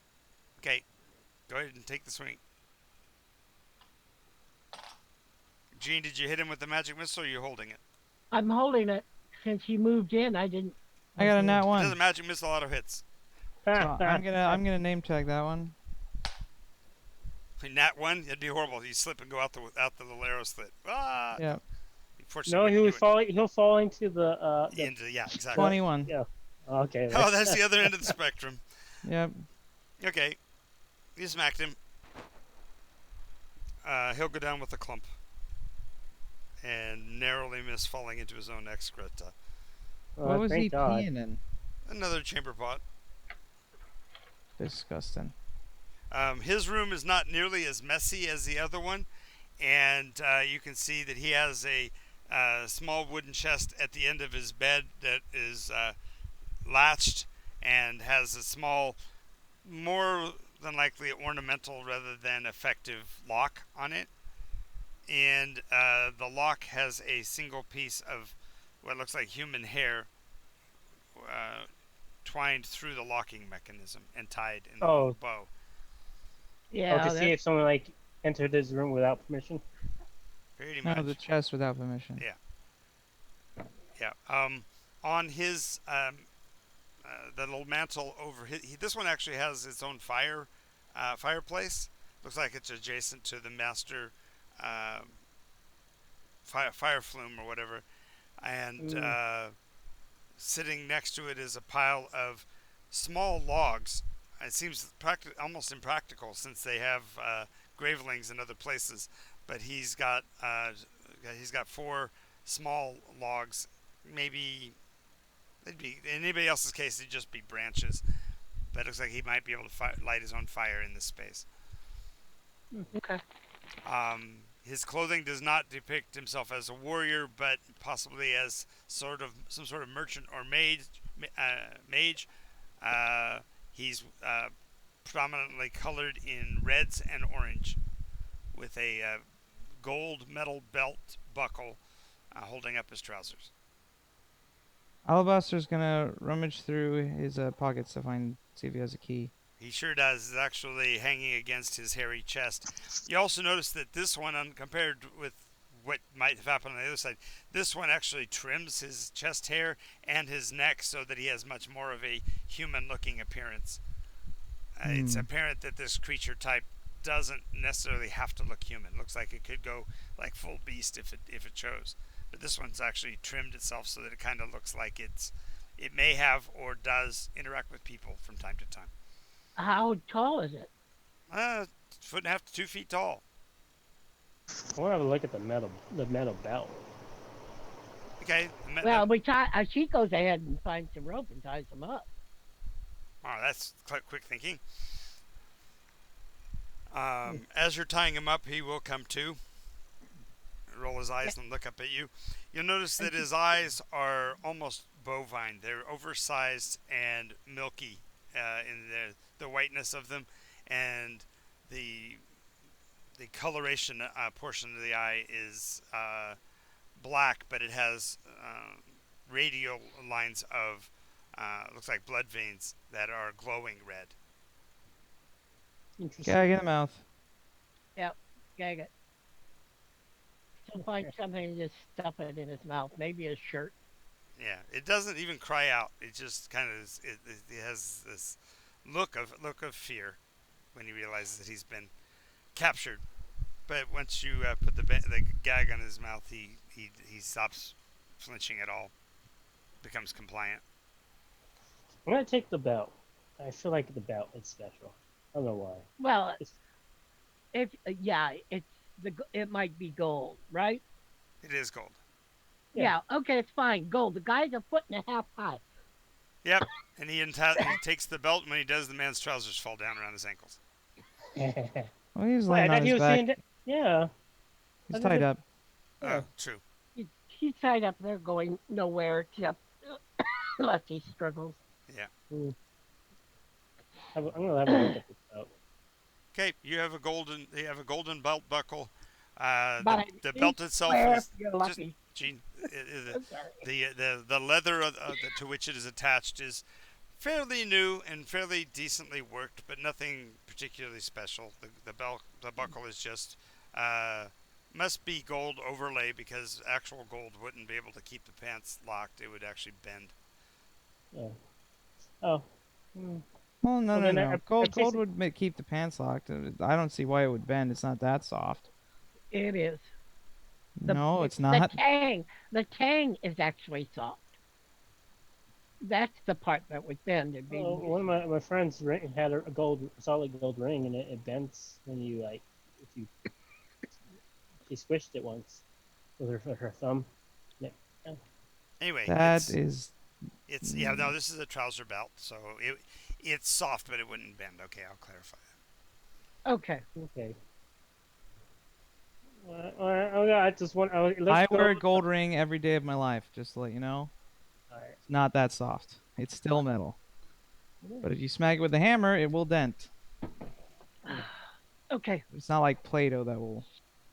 Okay, go ahead and take the swing. Gene, did you hit him with the magic missile, or are you holding it? I'm holding it since he moved in. I didn't. I got a nat It does a one. magic missile auto hits. So I'm gonna name tag that one. Nat 1, it'd be horrible. You slip and go out the little arrow slit. Ah! Yep. No, he was falling. He'll fall into the. Yeah, exactly. 21. Yeah. Okay. Oh, that's the other end of the spectrum. Yep. Okay, you smacked him. He'll go down with a clump and narrowly miss falling into his own excreta. What was thank he God. peeing in? Another chamber pot. Disgusting. His room is not nearly as messy as the other one, and you can see that he has a small wooden chest at the end of his bed that is latched and has a small, more than likely ornamental rather than effective lock on it. And the lock has a single piece of what looks like human hair uh, twined through the locking mechanism and tied in a little Oh, bow. oh, to Yeah, see that's if someone like entered his room without permission. Pretty No, the much. chest without permission. Yeah. Yeah. On his the little mantle over this one actually has its own fireplace. Looks like it's adjacent to the master um fire flume or whatever. And Mm. sitting next to it is a pile of small logs. It seems almost impractical since they have gravelings in other places. But he's got four small logs. Maybe they'd be in anybody else's case they'd just be branches. But it looks like he might be able to light his own fire in this space. okay. His clothing does not depict himself as a warrior, but possibly as some sort of merchant or mage. Uh, he's predominantly colored in reds and orange, with a gold metal belt buckle holding up his trousers. Alabaster's gonna rummage through his pockets to see if he has a key. He sure does. It's actually hanging against his hairy chest. You also notice that this one, compared with what might have happened on the other side, this one actually trims his chest hair and his neck so that he has much more of a human-looking appearance. It's apparent that this creature type doesn't necessarily have to look human. Looks like it could go like full beast if it chose. But this one's actually trimmed itself so that it kind of looks like it may have or does interact with people from time to time. How tall is it? Foot and a half to 2 feet tall. I want to have a look at the metal belt. Okay. Well, she goes ahead and finds some rope and ties them up. Oh, that's quick thinking. As you're tying him up, he will come to, roll his eyes and look up at you. You'll notice that his eyes are almost bovine. They're oversized and milky in the whiteness of them, and the coloration portion of the eye is black, but it has radial lines of looks like blood veins that are glowing red. Interesting. Gag in the mouth. Yep, gag it. So find something and just stuff it in his mouth. Maybe his shirt. Yeah, it doesn't even cry out. It just kind of it has this look of fear when he realizes that he's been captured. But once you put the gag on his mouth, he stops flinching at all, becomes compliant. I'm gonna take the belt. I feel like the belt is special. I don't know why. Well, It's, if it might be gold, right? It is gold. Yeah. Yeah. Okay, it's fine. Gold. The guy's a foot and a half high. Yep. And he takes the belt, and when he does, the man's trousers fall down around his ankles. Well, he's Wait, I laying on thought he his was back. seeing that. Yeah. He's I tied didn't- up. Yeah. Oh, true. He's tied up there, going nowhere except unless he struggles. Yeah. I'm gonna have a look at this belt. Okay, you have a golden belt buckle. About The an belt inch itself square, is you're just lucky. Gene. I'm sorry. The leather to which it is attached is fairly new and fairly decently worked, but nothing particularly special. The buckle is just must be gold overlay because actual gold wouldn't be able to keep the pants locked. It would actually bend. Yeah. Oh. Hmm. Well, no, Well, no, then no. I Gold guess would keep the pants locked. I don't see why it would bend. It's not that soft. It is. No, it's not. The tang is actually soft. That's the part that would bend. It'd be one of my friends had a solid gold ring, and it bends when you like if you she squished it once with her thumb. Yeah. Anyway, That is. it's yeah. No, this is a trouser belt, so it's soft, but it wouldn't bend. Okay, I'll clarify that. Okay. Okay. Okay, I just want. Let's I go. wear a gold ring every day of my life, just to let you know. All right. It's not that soft. It's still metal. Yeah. But if you smack it with a hammer, it will dent. Okay. It's not like Play-Doh that will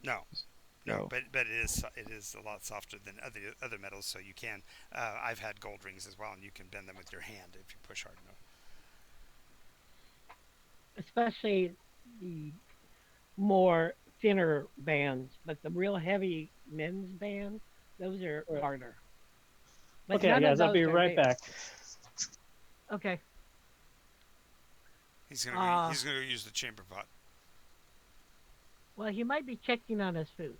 No, just no, go. but it is a lot softer than other metals, so you can. I've had gold rings as well, and you can bend them with your hand if you push hard enough. Especially the more thinner bands, but the real heavy men's bands, those are All right. harder. But Okay, none of guys, I'll be those are right made. back. Okay. He's gonna go. Uh, He's gonna go use the chamber pot. well, he might be checking on his food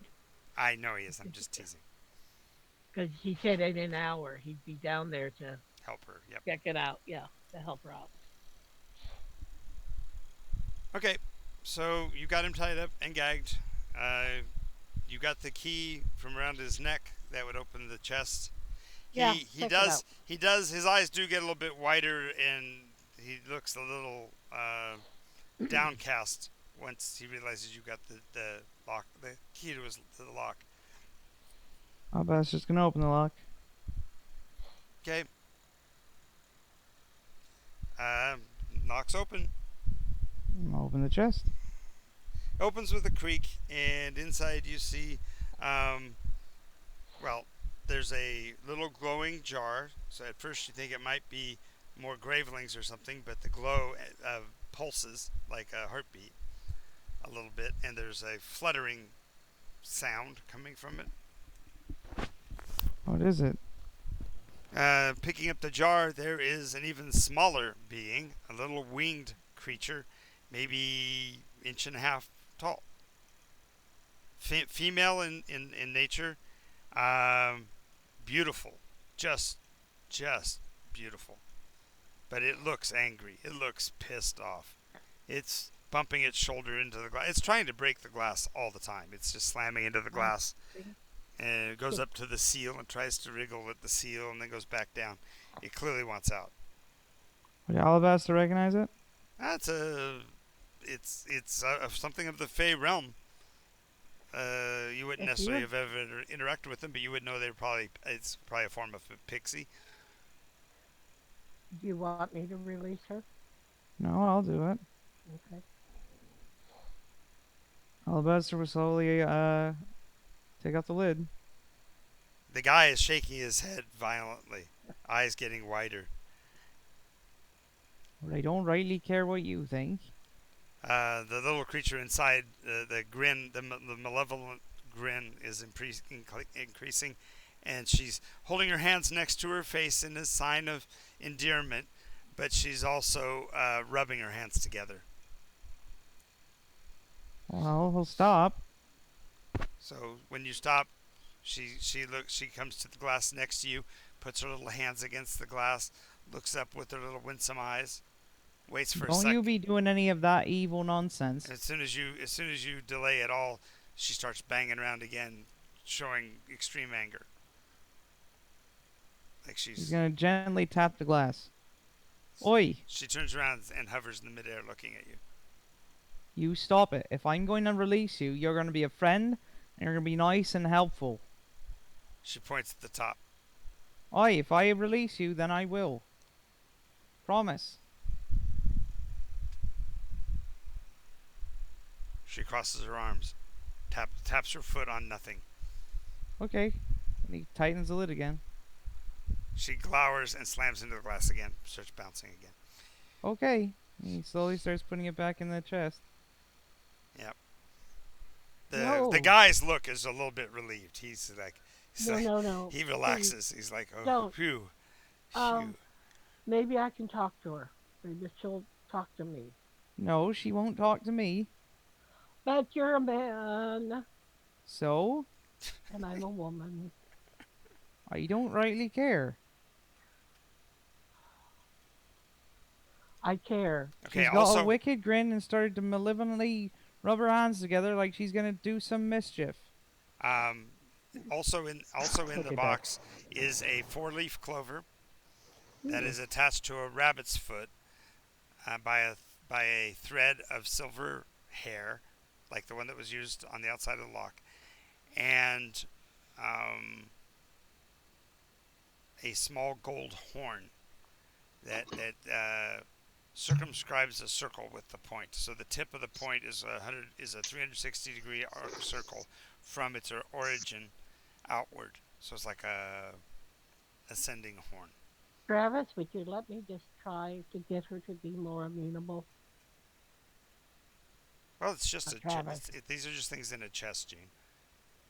I know he is. I'm just teasing. because he said in an hour he'd be down there to Help her. Yep. check it out. Yeah, to help her out. Okay. So you got him tied up and gagged. Uh, you got the key from around his neck that would open the chest. Yeah, He check it does out. he does his eyes do get a little bit wider and he looks a little downcast once he realizes you got the key to the lock. Oh, but it's just gonna open the lock. Okay. Locks open. Open the chest. Opens with a creak, and inside you see, um, well, there's a little glowing jar. So at first you think it might be more gravelings or something, but the glow pulses like a heartbeat a little bit, and there's a fluttering sound coming from it. What is it? Picking up the jar, there is an even smaller being, a little winged creature, maybe inch and a half tall. Female in nature, um, beautiful, just just beautiful. But it looks angry. It looks pissed off. It's bumping its shoulder into the glass. It's trying to break the glass all the time. It's just slamming into the I glass see. and it goes up to the seal and tries to wriggle at the seal and then goes back down. It clearly wants out. Would Alabaster recognize it? That's a it's something of the Fey realm. You wouldn't If necessarily you have ever interacted with them, but you would know they're probably it's probably a form of a pixie. do you want me to release her? No, I'll do it. Okay. Alabaster will slowly take off the lid. The guy is shaking his head violently, eyes getting wider. But I don't rightly care what you think. The little creature inside, the grin, the malevolent grin is increasing, and she's holding her hands next to her face in a sign of endearment, but she's also rubbing her hands together. Well, he'll stop. So when you stop, she comes to the glass next to you, puts her little hands against the glass, looks up with her little winsome eyes, waits for a Don't sec. you be doing any of that evil nonsense. As soon as you delay at all, she starts banging around again, showing extreme anger. Like He's gonna gently tap the glass. Oi! she turns around and hovers in the midair, looking at you. You stop it. If I'm going to release you, you're gonna be a friend, and you're gonna be nice and helpful. She points at the top. Oi, if I release you, then I will. Promise. She crosses her arms, taps her foot on nothing. Okay. And he tightens the lid again. She glowers and slams into the glass again, starts bouncing again. Okay. And he slowly starts putting it back in the chest. Yep. No. The guy's look is a little bit relieved. He's like, No, no, no. he Please, relaxes. He's like, oh, don't. phew, phew. Um, maybe I can talk to her. Maybe she'll talk to me. No, she won't talk to me. But you're a man, So, and I'm a woman. I don't rightly care. I care. Okay. She's got Also, a wicked grin and started to malevolently rub her hands together like she's gonna do some mischief. um, also in the Okay, back. box is a 4-leaf clover that Ooh. is attached to a rabbit's foot by a thread of silver hair, like the one that was used on the outside of the lock, and um, a small gold horn that circumscribes a circle with the point. So the tip of the point is a 360-degree arc circle from its origin outward. So it's like a ascending horn. Travis, would you let me just try to get her to be more amenable? Well, it's just Travis. these are just things in a chest, Gene.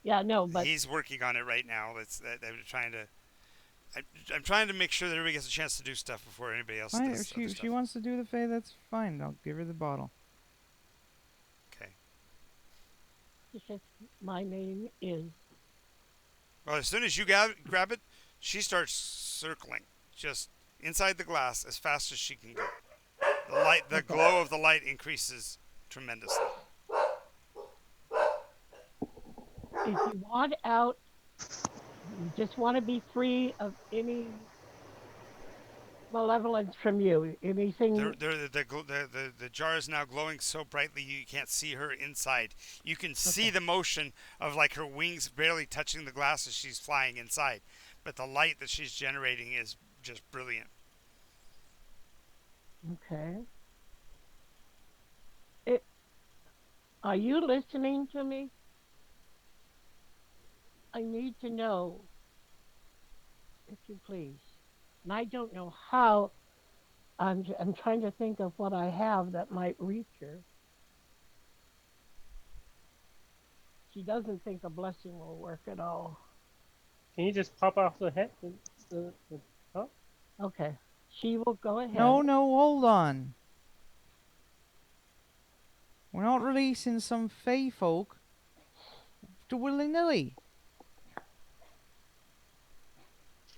Yeah, no, but He's working on it right now. They're trying to. I'm trying to make sure that everybody gets a chance to do stuff before anybody else Fine, does if other she stuff. wants to do the Fae, that's fine. I'll give her the bottle. Okay. she says my name is. Well, as soon as you grab it, she starts circling just inside the glass as fast as she can go. The glow of the light increases tremendously. If you want out, you just want to be free of any malevolence from you. Anything. The jar is now glowing so brightly you can't see her inside. You can see the motion of like her wings barely touching the glass as she's flying inside, but the light that she's generating is just brilliant. Okay. Are you listening to me? I need to know, if you please. And I don't know how. I'm trying to think of what I have that might reach her. She doesn't think a blessing will work at all. Can you just pop off the head? The top? Okay. She will go ahead. No, hold on. We're not releasing some Fae folk to willy-nilly.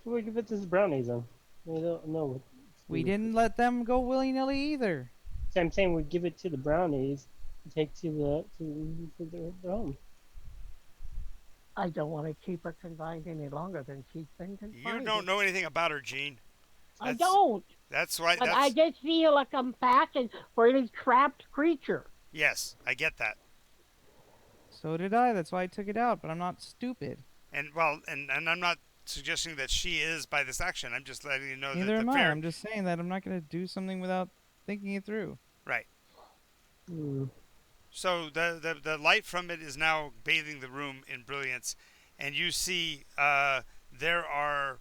We'll give it to the brownies then. They don't know what. We didn't let them go willy-nilly either. So I'm saying we give it to the brownies to take to their home. I don't want to keep her confined any longer than she's been confined. You don't know anything about her, Gene. I don't. That's why. But I just feel like I'm packing for any trapped creature. Yes, I get that. So did I. That's why I took it out. But I'm not stupid. And I'm not suggesting that she is by this action. I'm just letting you know Neither that am the I. fear. I'm just saying that I'm not going to do something without thinking it through. Right. Hmm. So the light from it is now bathing the room in brilliance, and you see there are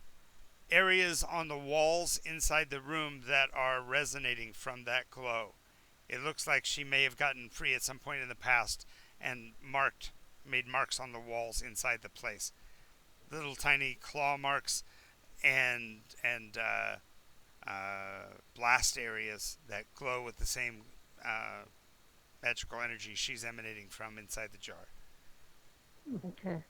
areas on the walls inside the room that are resonating from that glow. It looks like she may have gotten free at some point in the past and made marks on the walls inside the place. Little tiny claw marks and blast areas that glow with the same magical energy she's emanating from inside the jar. Okay.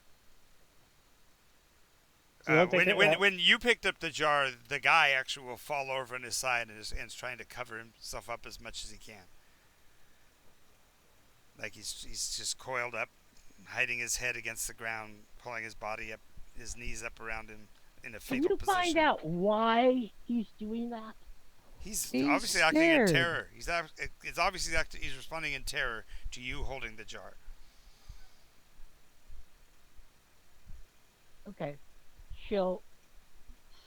When you picked up the jar, the guy actually will fall over on his side and is trying to cover himself up as much as he can. Like he's just coiled up, hiding his head against the ground, pulling his body up, his knees up around him in a Can fetal you position. find out why he's doing that? He's scared. obviously acting in terror. It's obviously he's responding in terror to you holding the jar. Okay. She'll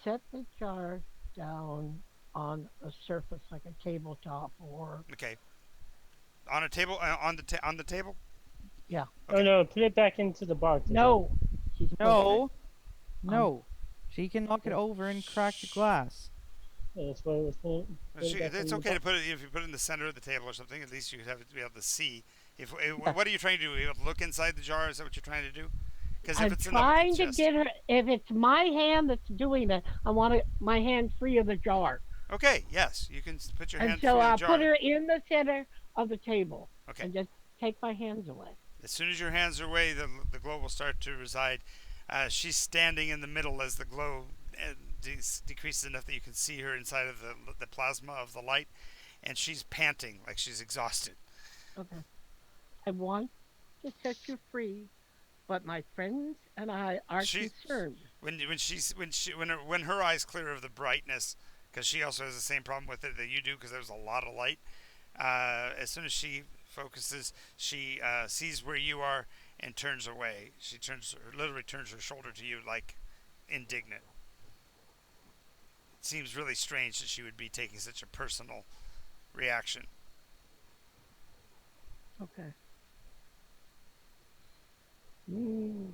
set the jar down on a surface like a tabletop or Okay. On a table, on the table. yeah. Okay. Oh no! Put it back into the box. No. She's No. She can knock it over and crack the glass. Yeah, that's what I was thinking. It's okay to put it if you put it in the center of the table or something. At least you have to be able to see. What are you trying to do? Are you able to look inside the jar? Is that what you're trying to do? Because I'm trying to get her. If it's my hand that's doing it, I want my hand free of the jar. Okay. Yes, you can put your hand And free so of the I'll jar. put her in the center of the table. Okay. And just take my hands away. As soon as your hands are away, the glow will start to reside. She's standing in the middle as the glow decreases enough that you can see her inside of the plasma of the light, and she's panting like she's exhausted. Okay. I want to set you free, but my friends and I are concerned. When her eyes clear of the brightness, because she also has the same problem with it that you do, because there's a lot of light. As soon as she focuses. She sees where you are and turns away. She literally turns her shoulder to you, like indignant. It seems really strange that she would be taking such a personal reaction. Okay. Mm,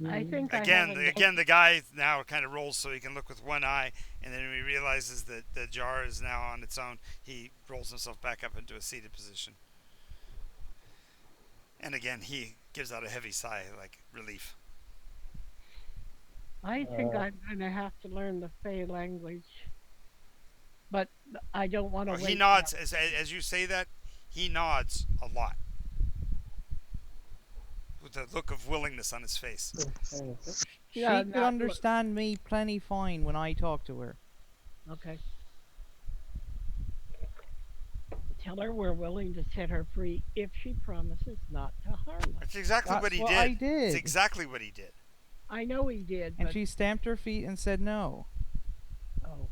I mm. think I have Again, a note. again, the guy now kind of rolls so he can look with one eye, and then when he realizes that the jar is now on its own, he rolls himself back up into a seated position. And again, he gives out a heavy sigh, like relief. I think Uh, I'm going to have to learn the Fey language, but I don't want to Oh, he wait nods that. as you say that. He nods a lot with a look of willingness on his face. Yeah, She could not understand me plenty fine when I talk to her. okay. Tell her we're willing to set her free if she promises not to harm us. That's exactly what That's he what I did. It's did. exactly what he did. I know he did, And but she stamped her feet and said no. oh,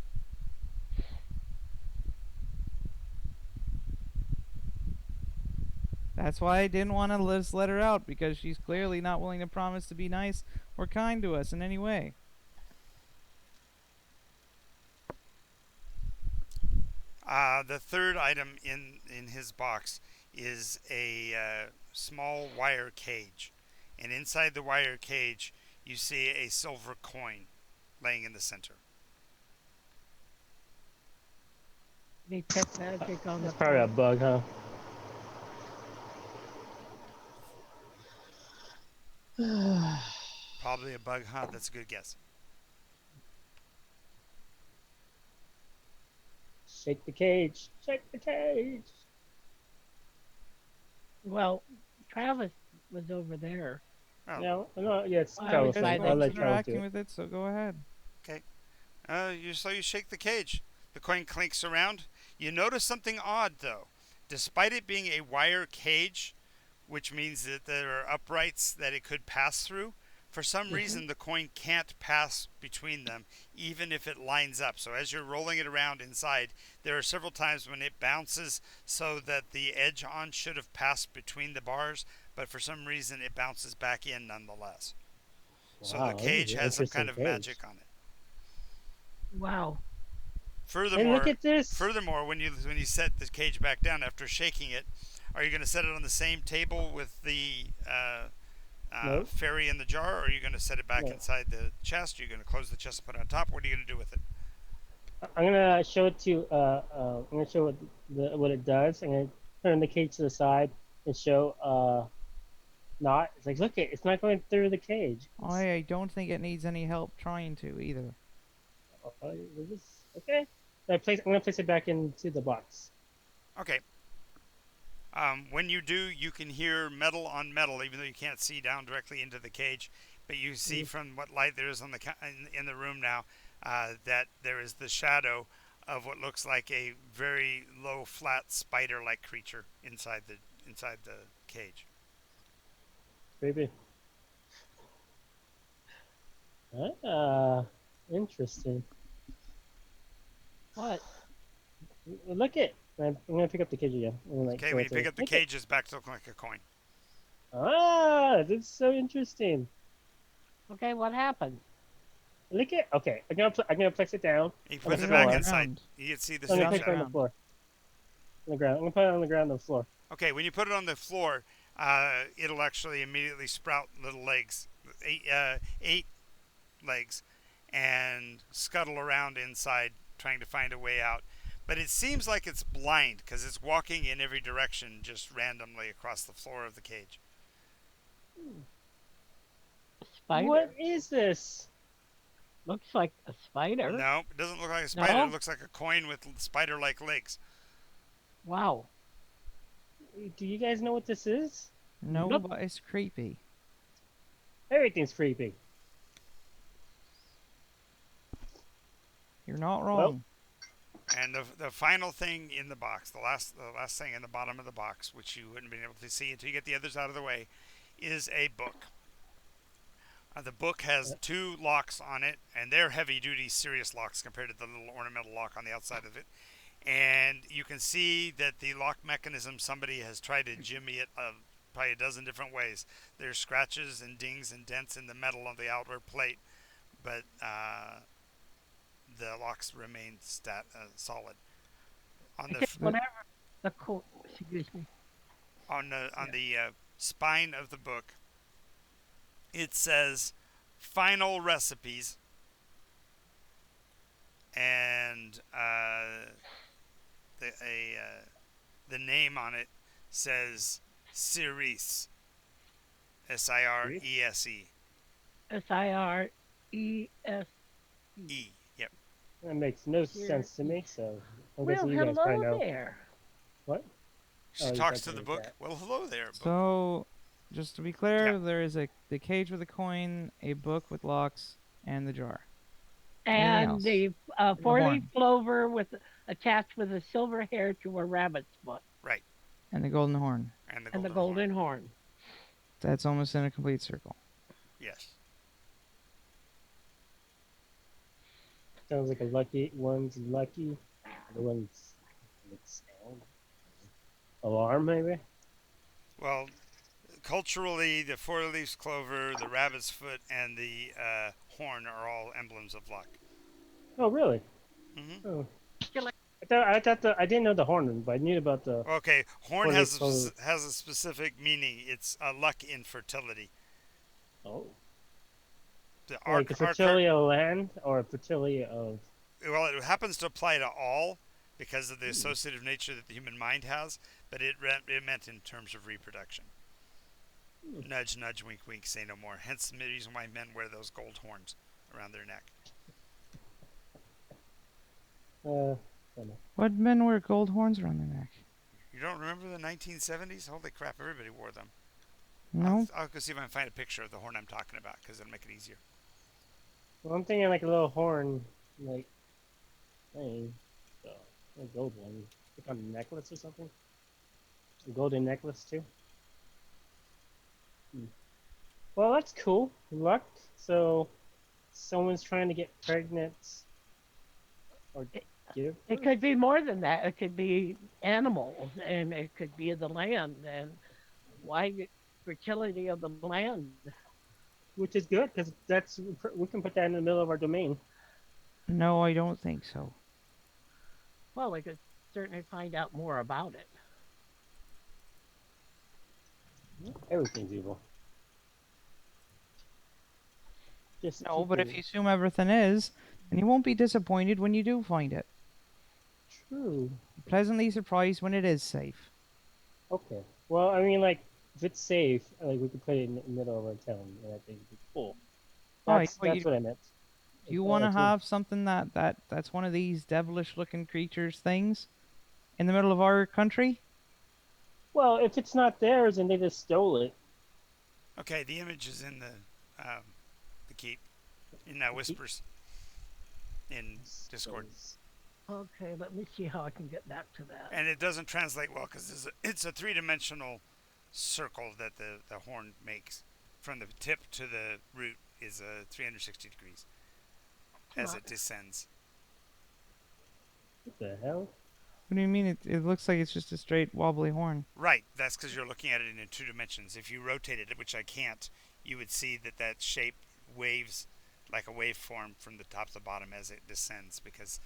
That's why I didn't want to just let her out, because she's clearly not willing to promise to be nice or kind to us in any way. The third item in his box is a small wire cage, and inside the wire cage you see a silver coin laying in the center. detect magic on the That's probably a coin. bug, huh? Probably a bug, huh? That's a good guess. Shake the cage. Shake the cage. Well, Travis was over there. Oh, No, no, yeah, it's I was Travis. Because by no the I'll one's let Travis do interacting it. with it, so go ahead. okay. You shake the cage. The coin clinks around. You notice something odd though. Despite it being a wire cage, which means that there are uprights that it could pass through, for some hmm reason the coin can't pass between them, even if it lines up. So as you're rolling it around inside, there are several times when it bounces so that the edge on should have passed between the bars, but for some reason it bounces back in nonetheless. So the Wow, this is cage an has some kind interesting of cage. magic on it. Wow. And look Furthermore, at this. furthermore, when you set the cage back down after shaking it, are you going to set it on the same table with the Nope. fairy in the jar, or are you going to set it back No. inside the chest? Are you going to close the chest and put it on top? What are you going to do with it? I'm gonna show it to. I'm gonna show what it does. I'm gonna turn the cage to the side and show. Not. It's like look it's not going through the cage. I don't think it needs any help trying to either. Okay. I'm gonna place it back into the box. Okay. When you do, you can hear metal on metal, even though you can't see down directly into the cage. But you see from what light there is on in the room now that there is the shadow of what looks like a very low, flat spider-like creature inside the cage. Creepy. Ah, interesting. What? Look it. I'm gonna pick up the cage again. I'm gonna like Okay, show when it you to pick you. up the Look it. cage, it's back to look like a coin. Ah, that's so interesting. Okay, what happened? Look it. Okay, I'm gonna place it down He on the puts Put it it on back the floor. inside. ground. You can see the I'm Put it gonna on same the place it on shadow. the ground. floor. On the ground. I'm gonna put it on the ground on the floor. Okay, when you put it on the floor, it'll actually immediately sprout little legs, eight legs, and scuttle around inside trying to find a way out. But it seems like it's blind because it's walking in every direction just randomly across the floor of the cage. Spider. What is this? Looks like a spider. No, it doesn't look like a spider. It No? looks like a coin with spider-like legs. Wow. Do you guys know what this is? No, Nope. but it's creepy. Everything's creepy. You're not Well, wrong. And the final thing in the box, the last thing in the bottom of the box, which you wouldn't have been able to see until you get the others out of the way, is a book. The book has two locks on it, and they're heavy-duty, serious locks compared to the little ornamental lock on the outside of it. and you can see that the lock mechanism, somebody has tried to jimmy it probably a dozen different ways. There's scratches and dings and dents in the metal on the outer plate, but the locks remain solid. On I the think whatever the cool, excuse me. on the spine of the book, it says final recipes, and the name on it says Sirise, Sirese. Sirese. Yep. That makes no Here. sense to me. So I'm Well, guessing you guys probably hello know. there. What? She Oh, you talks got to the the book. cat. Well, hello there, book. So, just to be Yeah. clear, there is the cage with a coin, a book with locks, and the jar. Anything And else? the The four-leaf horn. clover with attached with a silver hair to a rabbit's foot, Right. And the golden horn. And the and the golden horn. golden horn. That's almost in a complete circle. Yes. Sounds like a lucky one's lucky. The one's like sound. Alarm maybe. Well, culturally, the four-leaf clover, the rabbit's foot, and the horn are all emblems of luck. Oh really? Hmm. Oh. I didn't know the horn, but I knew about the Okay, horn four-leaf clover. has a specific meaning. It's luck in fertility. Oh. The Like the fertility of land or fertility of. well, it happens to apply to all because of the associative nature that the human mind has, but it meant in terms of reproduction. Nudge, nudge, wink, wink, say no more. Hence the reason why men wear those gold horns around their neck. I don't know. What men wear gold horns around their neck? You don't remember the 1970s? Holy crap, everybody wore them. No. I'll go see if I can find a picture of the horn I'm talking about because it'll make it easier. Well, I'm thinking like a little horn, like thing. So, a gold one. Like on a necklace or something. A golden necklace too. Well, that's cool. Luck. So, someone's trying to get pregnant or give. It could be more than that. It could be animals, and it could be the land. And why fertility of the land? Which is good because that's we can put that in the middle of our domain. No, I don't think so. Well, we could certainly find out more about it. Everything's evil. Just No, keep but it if you assume everything is, then you won't be disappointed when you do find it. true. Be pleasantly surprised when it is safe. Okay. Well, I mean, like if it's safe, like we could put it in the middle of our town, and I think it'd be cool. Right, That's but that's what I meant. Do you That's want to all I have something that's one of these devilish-looking creatures things in the middle of our country? Well, if it's not theirs and they just stole it, Okay, the image is in the keep in Whispers in Discord, Okay, let me see how I can get back to that. and it doesn't translate well because it's a three-dimensional circle that the horn makes. From the tip to the root is 360 degrees as it descends. what the hell? What do you mean? It looks like it's just a straight wobbly horn. Right, that's because you're looking at it in two dimensions. If you rotated it, which I can't, you would see that shape waves like a waveform from the top to the bottom as it descends. Because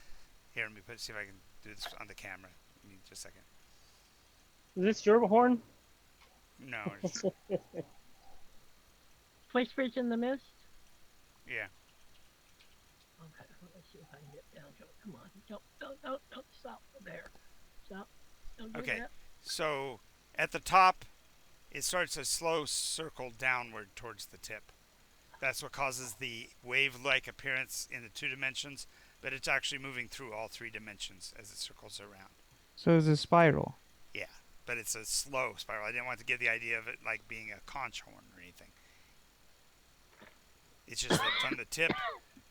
here, let me see if I can do this on the camera. Give me just a second. Is this your horn? No, Whispers in the mist. yeah. Okay, let's see if I can get down to it. Come on, don't stop there. Stop. Don't do Okay, that. so at the top, it starts a slow circle downward towards the tip. That's what causes the wave-like appearance in the two dimensions, but it's actually moving through all three dimensions as it circles around. So it's a spiral. Yeah, but it's a slow spiral. I didn't want to give the idea of it like being a conch horn or anything. It's just that from the tip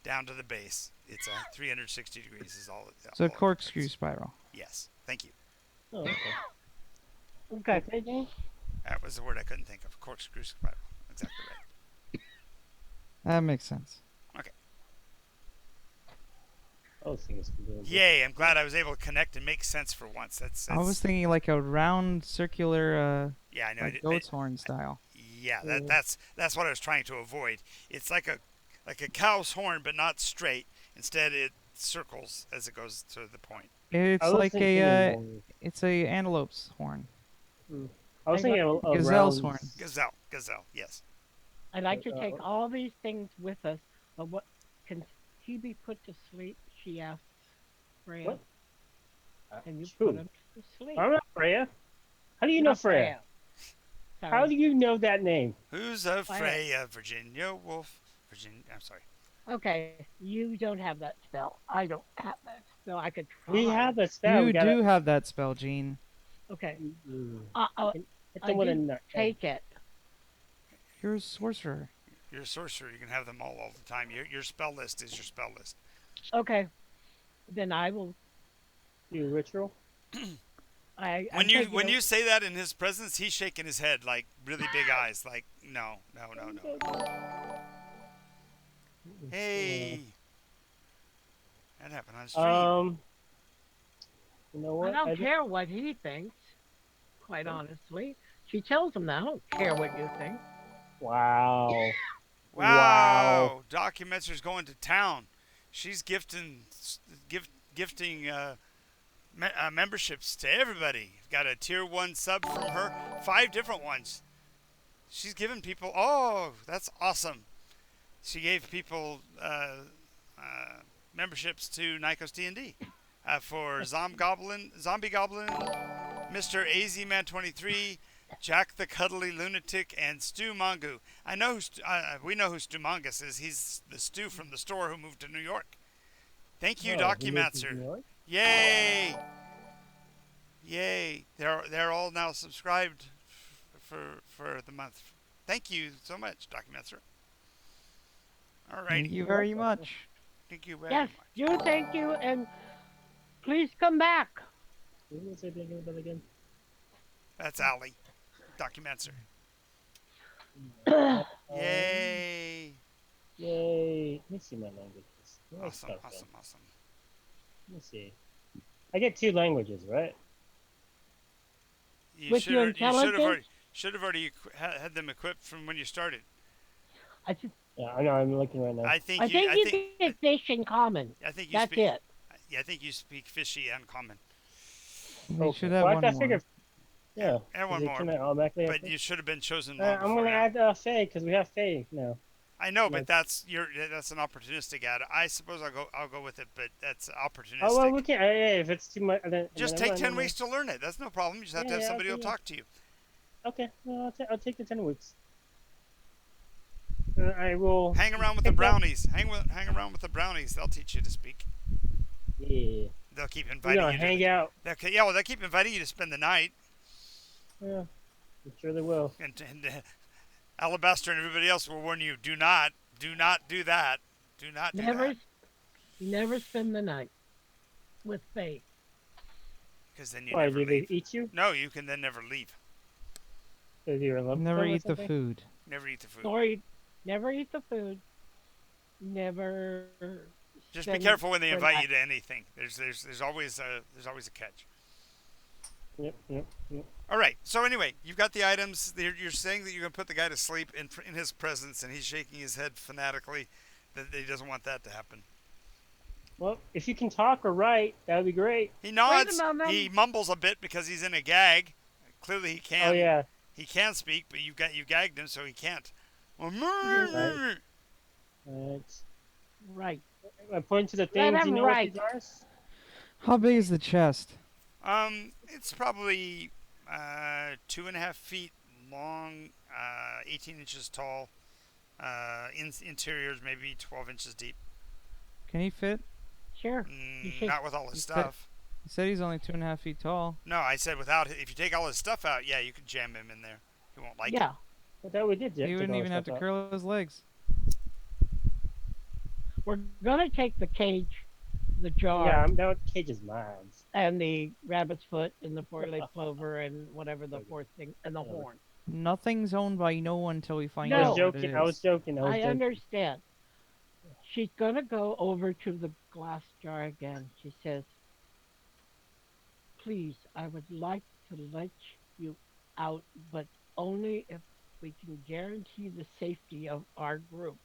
down to the base, it's a 360 degrees is all. So a all it corkscrew affects. spiral. Yes, thank you. Oh, okay. Okay. Okay, James? That was the word I couldn't think of. Corkscrew spiral. Exactly right. That makes sense. Okay. Those things can do. Yay! I'm glad I was able to connect and make sense for once. I was thinking like a round, circular, yeah, I know. like goat's horn style. Yeah, that's what I was trying to avoid. It's like a cow's horn, but not straight. Instead, it circles as it goes to the point. It's I was like thinking it's a antelope's horn. I was I thinking like- of Gazelle's round. horn. Gazelle, yes. I'd like to Uh, take all these things with us, but what can he be put to sleep? She asks Freya. What? Can you Who? put him to sleep? I'm not Freya. How do you know Not Freya? Sorry. How do you know that name? Who's afraid of Virginia Wolf? I'm sorry. Okay, you don't have that spell. I don't have that spell. I could try. We have a spell. You we gotta, do have that spell, Gene. Okay. Mm. Hit I them with a didn't nut. take it. You're a sorcerer. You're a sorcerer. You can have them all the time. Your spell list is your spell list. Okay. Then I will. Do ritual. When you say that in his presence, he's shaking his head like really big eyes, like no. Hey, that happened on stream. You know I what? don't care what he thinks. Quite honestly, she tells him that I don't care what you think. Wow. Wow, Documenter's going to town. She's gifting memberships to everybody. Got a tier 1 sub from her, 5 different ones. She's giving people. Oh, that's awesome. She gave people memberships to Nycos D&D for Zombie Goblin, Mr. AZman23, Jack the Cuddly Lunatic, and Stu Mongu. We know who Stu Mongus is. He's the Stu from the store who moved to New York. Thank you, Documancer. Yay! Yay! They're all now subscribed for the month. Thank you so much, Documancer. All right. Thank you very much. Thank you very Yes, much. you thank you, and please come back. What was I thinking about again? That's Allie. Documancer. Yay! Yay. Let me see my languages. Awesome. Let me see. I get 2 languages, right? You With your intelligence? should have already had them equipped from when you started. I just, Yeah, I know. I'm looking right now. I think I you. think I you think. get fish in common. I think you That's speak. it. Yeah, I think you speak fishy and common. We Okay. should have Well, one I more. figured. Yeah. And one Does it more. come out automatically, I But think? you should have been chosen long I'm before gonna now. add Faye because we have Faye now. I know, like- but that's an opportunistic ad. I suppose I'll go with it, but that's opportunistic. Oh well, we can. Hey, if it's too much, then Just then take 10 never weeks to learn it. That's no problem. You just have to have Yeah, somebody okay, who'll yeah. talk to you. Okay, well, I'll take the 10 weeks. I will. Hang around with the pick up- brownies. Hang around with the brownies. They'll teach you to speak. Yeah. They'll keep We're inviting gonna you. hang out. They'll keep inviting you to spend the night. Yeah, I'm sure they will. And Alabaster and everybody else will warn you: do not do that. Do not do that. Never spend the night with Faye. Because then you Why never do they leave. eat you? No, you can then never leave. Because you're in love with Never them or eat the something? food. Never eat the food. Never eat the food. Never. Just be spend careful when they the invite night. you to anything. There's always a catch. Yep. All right. So anyway, you've got the items. You're saying that you're gonna put the guy to sleep in his presence, and he's shaking his head fanatically that he doesn't want that to happen. Well, if you can talk or write, that would be great. He nods. moment. He mumbles a bit because he's in a gag. Clearly, he can. Oh yeah. He can speak, but you gagged him, so he can't. Right. Right. I point to the Let things. him You know write. what these are? How big is the chest? It's probably 2.5 feet long, 18 inches tall. Interiors maybe 12 inches deep. Can he fit? Sure. should- Not with all his He stuff. He said he's only 2.5 feet tall. No, I said without. If you take all his stuff out, yeah, you could jam him in there. He won't like it. Yeah. I thought we did. He wouldn't even have to curl his legs. We're gonna take the cage, the jar, Yeah, that cage is mine. and the rabbit's foot, and the four-leaf clover, and whatever the fourth thing, and the horn. Nothing's owned by no one until we find No. I out was what it joking. is. I was joking. I understand. She's gonna go over to the glass jar again. She says, "Please, I would like to let you out, but only if we can guarantee the safety of our group."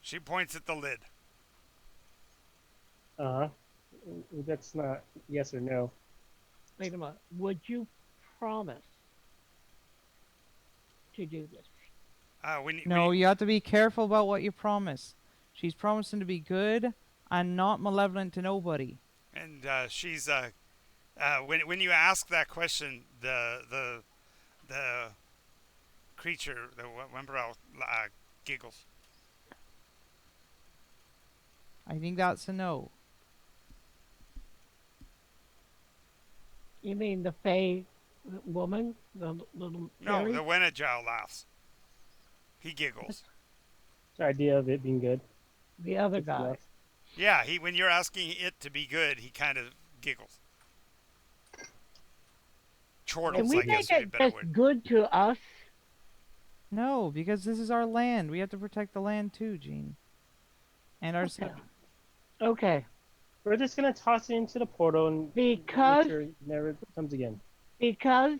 She points at the lid. Uh huh. That's not yes or no. Wait a minute. Would you promise to do this? No, you have to be careful about what you promise. She's promising to be good and not malevolent to nobody. and she's when you ask that question, the creature, the Wembrel, giggles. I think that's a no. You mean the Fey woman, the little No, fairy? the Wenadjow laughs. He giggles. The idea of it being good. The other It's guy. enough. Yeah, he when you're asking it to be good, he kind of giggles. Can Chortles, we I guess make would be a it better just word. good to us? No, because this is our land. We have to protect the land too, Gene. And our Okay. Okay. We're just gonna toss it into the portal and make Because sure it never comes again. because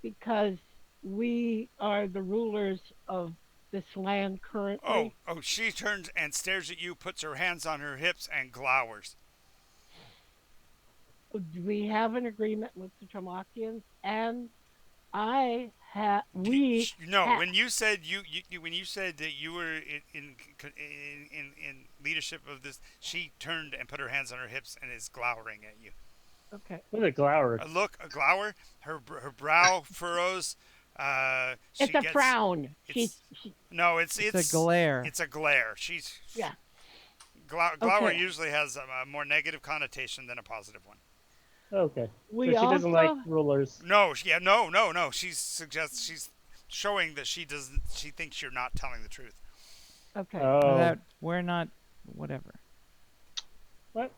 because we are the rulers of this land currently. Oh, she turns and stares at you, puts her hands on her hips, and glowers. Do we have an agreement with the Tramakians? And No, when you said when you said that you were in leadership of this, she turned and put her hands on her hips and is glowering at you. Okay. What a glower. A glower. Her brow furrows. It's a frown. No, it's a glare. It's a glare. She's yeah. Glower usually has a more negative connotation than a positive one. Okay. We so she doesn't like rulers. No, no. She's showing that she doesn't. She thinks you're not telling the truth. Okay. That we're not. Whatever. What?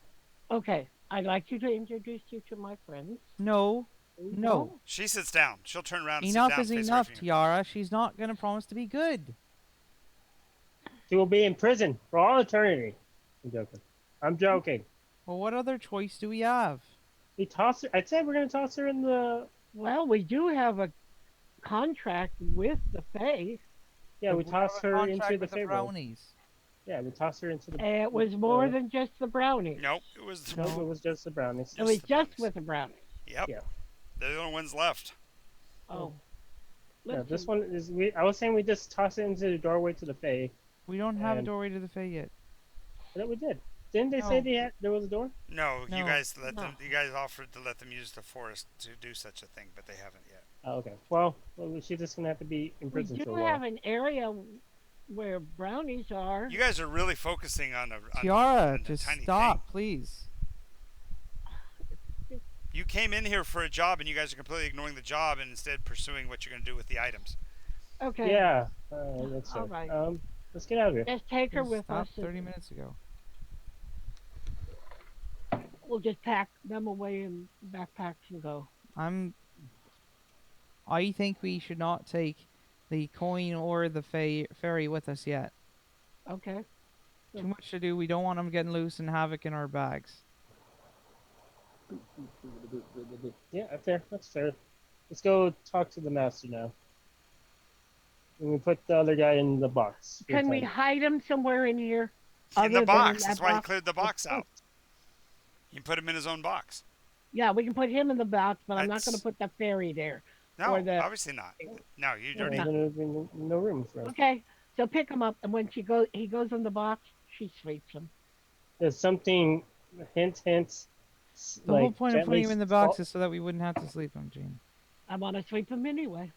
Okay. I'd like you to introduce you to my friends. No. No. She sits down. She'll turn around. Enough and sit down, is enough, Tiara. She's not gonna promise to be good. She will be in prison for all eternity. I'm joking. I'm joking. Well, what other choice do we have? We toss her. I'd say we're gonna toss her in the. Well, we do have a contract with the Fae. Yeah, we toss her into the Fae brownies. Yeah, we toss her into the. It was more than just the brownies. Nope, it was. Nope, it was just the brownies. It was just with the brownies. Yep. Yeah. They're the only ones left. Oh. Yeah, this one is. I was saying we just toss it into the doorway to the Fae. We don't have a doorway to the Fae yet. I thought we did. Didn't they say there was a door? No, you guys let them. You guys offered to let them use the forest to do such a thing, but they haven't yet. Oh, okay. Well, she's just gonna have to be in prison we for a do while. have an area where brownies are. You guys are really focusing on Tiara, on just tiny stop, thing. please. You came in here for a job, and you guys are completely ignoring the job and instead pursuing what you're going to do with the items. Okay. Yeah, that's all right. right. Let's get out of here. Just take her with us. 30 minutes ago. We'll just pack them away in backpacks and go. I think we should not take the coin or the ferry with us yet. Okay. Too much to do. We don't want them getting loose and havoc in our bags. Yeah, that's fair. That's fair. Let's go talk to the master now. And we put the other guy in the box. Can we hide him somewhere in here? In the box. That's why he cleared the box out. You can put him in his own box. Yeah, we can put him in the box, but I'm not going to put the fairy there. No, obviously not. No, you don't need. No room for him. Okay, so pick him up, and when he goes in the box, she sleeps him. There's something, hint. The whole point of putting him in the box is so that we wouldn't have to sleep him, Gene. I want to sleep him anyway.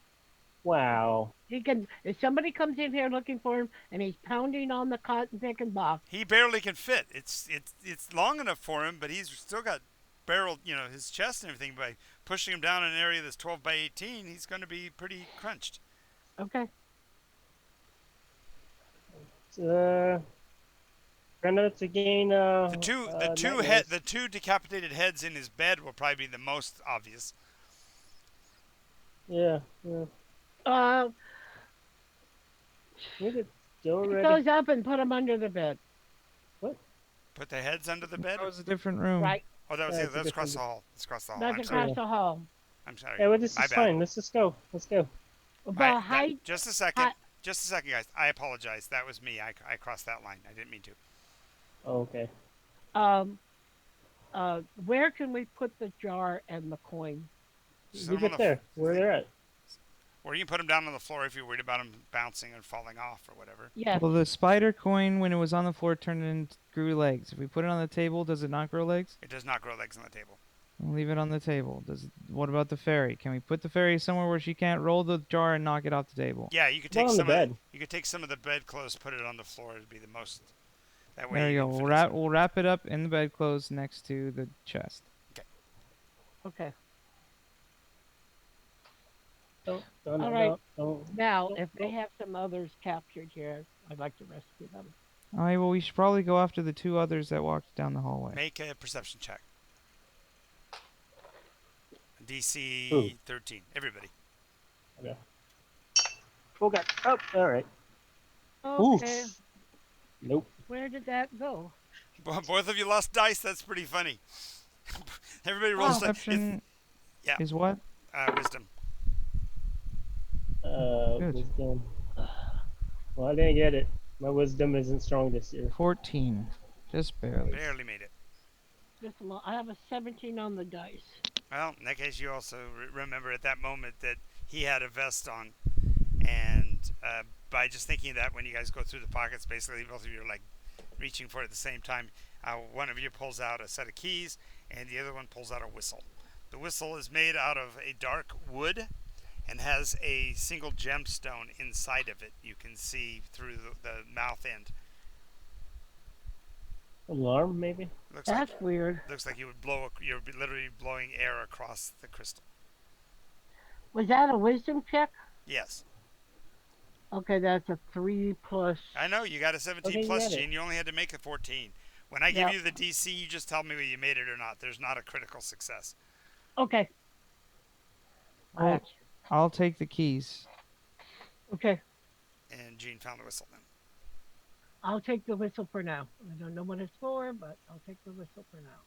Wow. He can. If somebody comes in here looking for him and he's pounding on the cotton picking box, he barely can fit. It's long enough for him, but he's still got barrel, his chest and everything. By pushing him down in an area that's 12 by 18, he's going to be pretty crunched. Okay. To gain the two decapitated heads in his bed will probably be the most obvious. Yeah. He go goes up and put him under the bed. Put the heads under the bed. That was a different room. Right. Oh, that was It's a that's across different. the hall. It's across the hall. That's I'm across sorry. Yeah. the hall. I'm sorry. Yeah, well, this My is bad. fine. Let's just go. Let's go. My But that. hide, Just a second. hide. Just a second, guys. I apologize. That was me. I crossed that line. I didn't mean to. Oh, okay. Um, where can we put the jar and the coin? Sit Leave them on it the. there. Where they're at. Or you can put them down on the floor if you're worried about them bouncing and falling off or whatever. Yes. Well, the spider coin, when it was on the floor, turned and grew legs. If we put it on the table, does it not grow legs? It does not grow legs on the table. We'll leave it on the table. What about the fairy? Can we put the fairy somewhere where she can't roll the jar and knock it off the table? Yeah, you could Put it take on the some of bed. you could take some of the bedclothes, put it on the floor. It'd be the most. That way There you you go. can We'll fit wrap, it. we'll wrap it up in the bedclothes next to the chest. Okay. Don't, All right. don't. Now, if they have some others captured here, I'd like to rescue them. All right. Well, we should probably go after the two others that walked down the hallway. Make a perception check. Who? DC 13. Everybody. Okay. Oh, God. Oh, all right. Okay. Oof. Nope. Where did that go? Both of you lost dice. That's pretty funny. Everybody rolls Perception yeah. is what? Wisdom. Good. Wisdom. Well, I didn't get it. My wisdom isn't strong this year. 14. Just barely. Barely made it. Just a I have a 17 on the dice. Well, in that case, you also remember at that moment that he had a vest on, and by just thinking that when you guys go through the pockets, basically both of you are like reaching for it at the same time. One of you pulls out a set of keys, and the other one pulls out a whistle. The whistle is made out of a dark wood and has a single gemstone inside of it. You can see through the mouth end. Alarm, maybe? Looks That's like weird. looks like you would you're literally blowing air across the crystal. Was that a wisdom check? Yes. Okay, that's a 3 plus. I know, you got a 17 Okay, you plus, got it. Gene. You only had to make a 14. When I give Yep. you the DC, you just tell me whether you made it or not. There's not a critical success. Okay. I Well, got you. I'll take the keys. Okay. And Gene found the whistle then. I'll take the whistle for now. I don't know what it's for, but I'll take the whistle for now.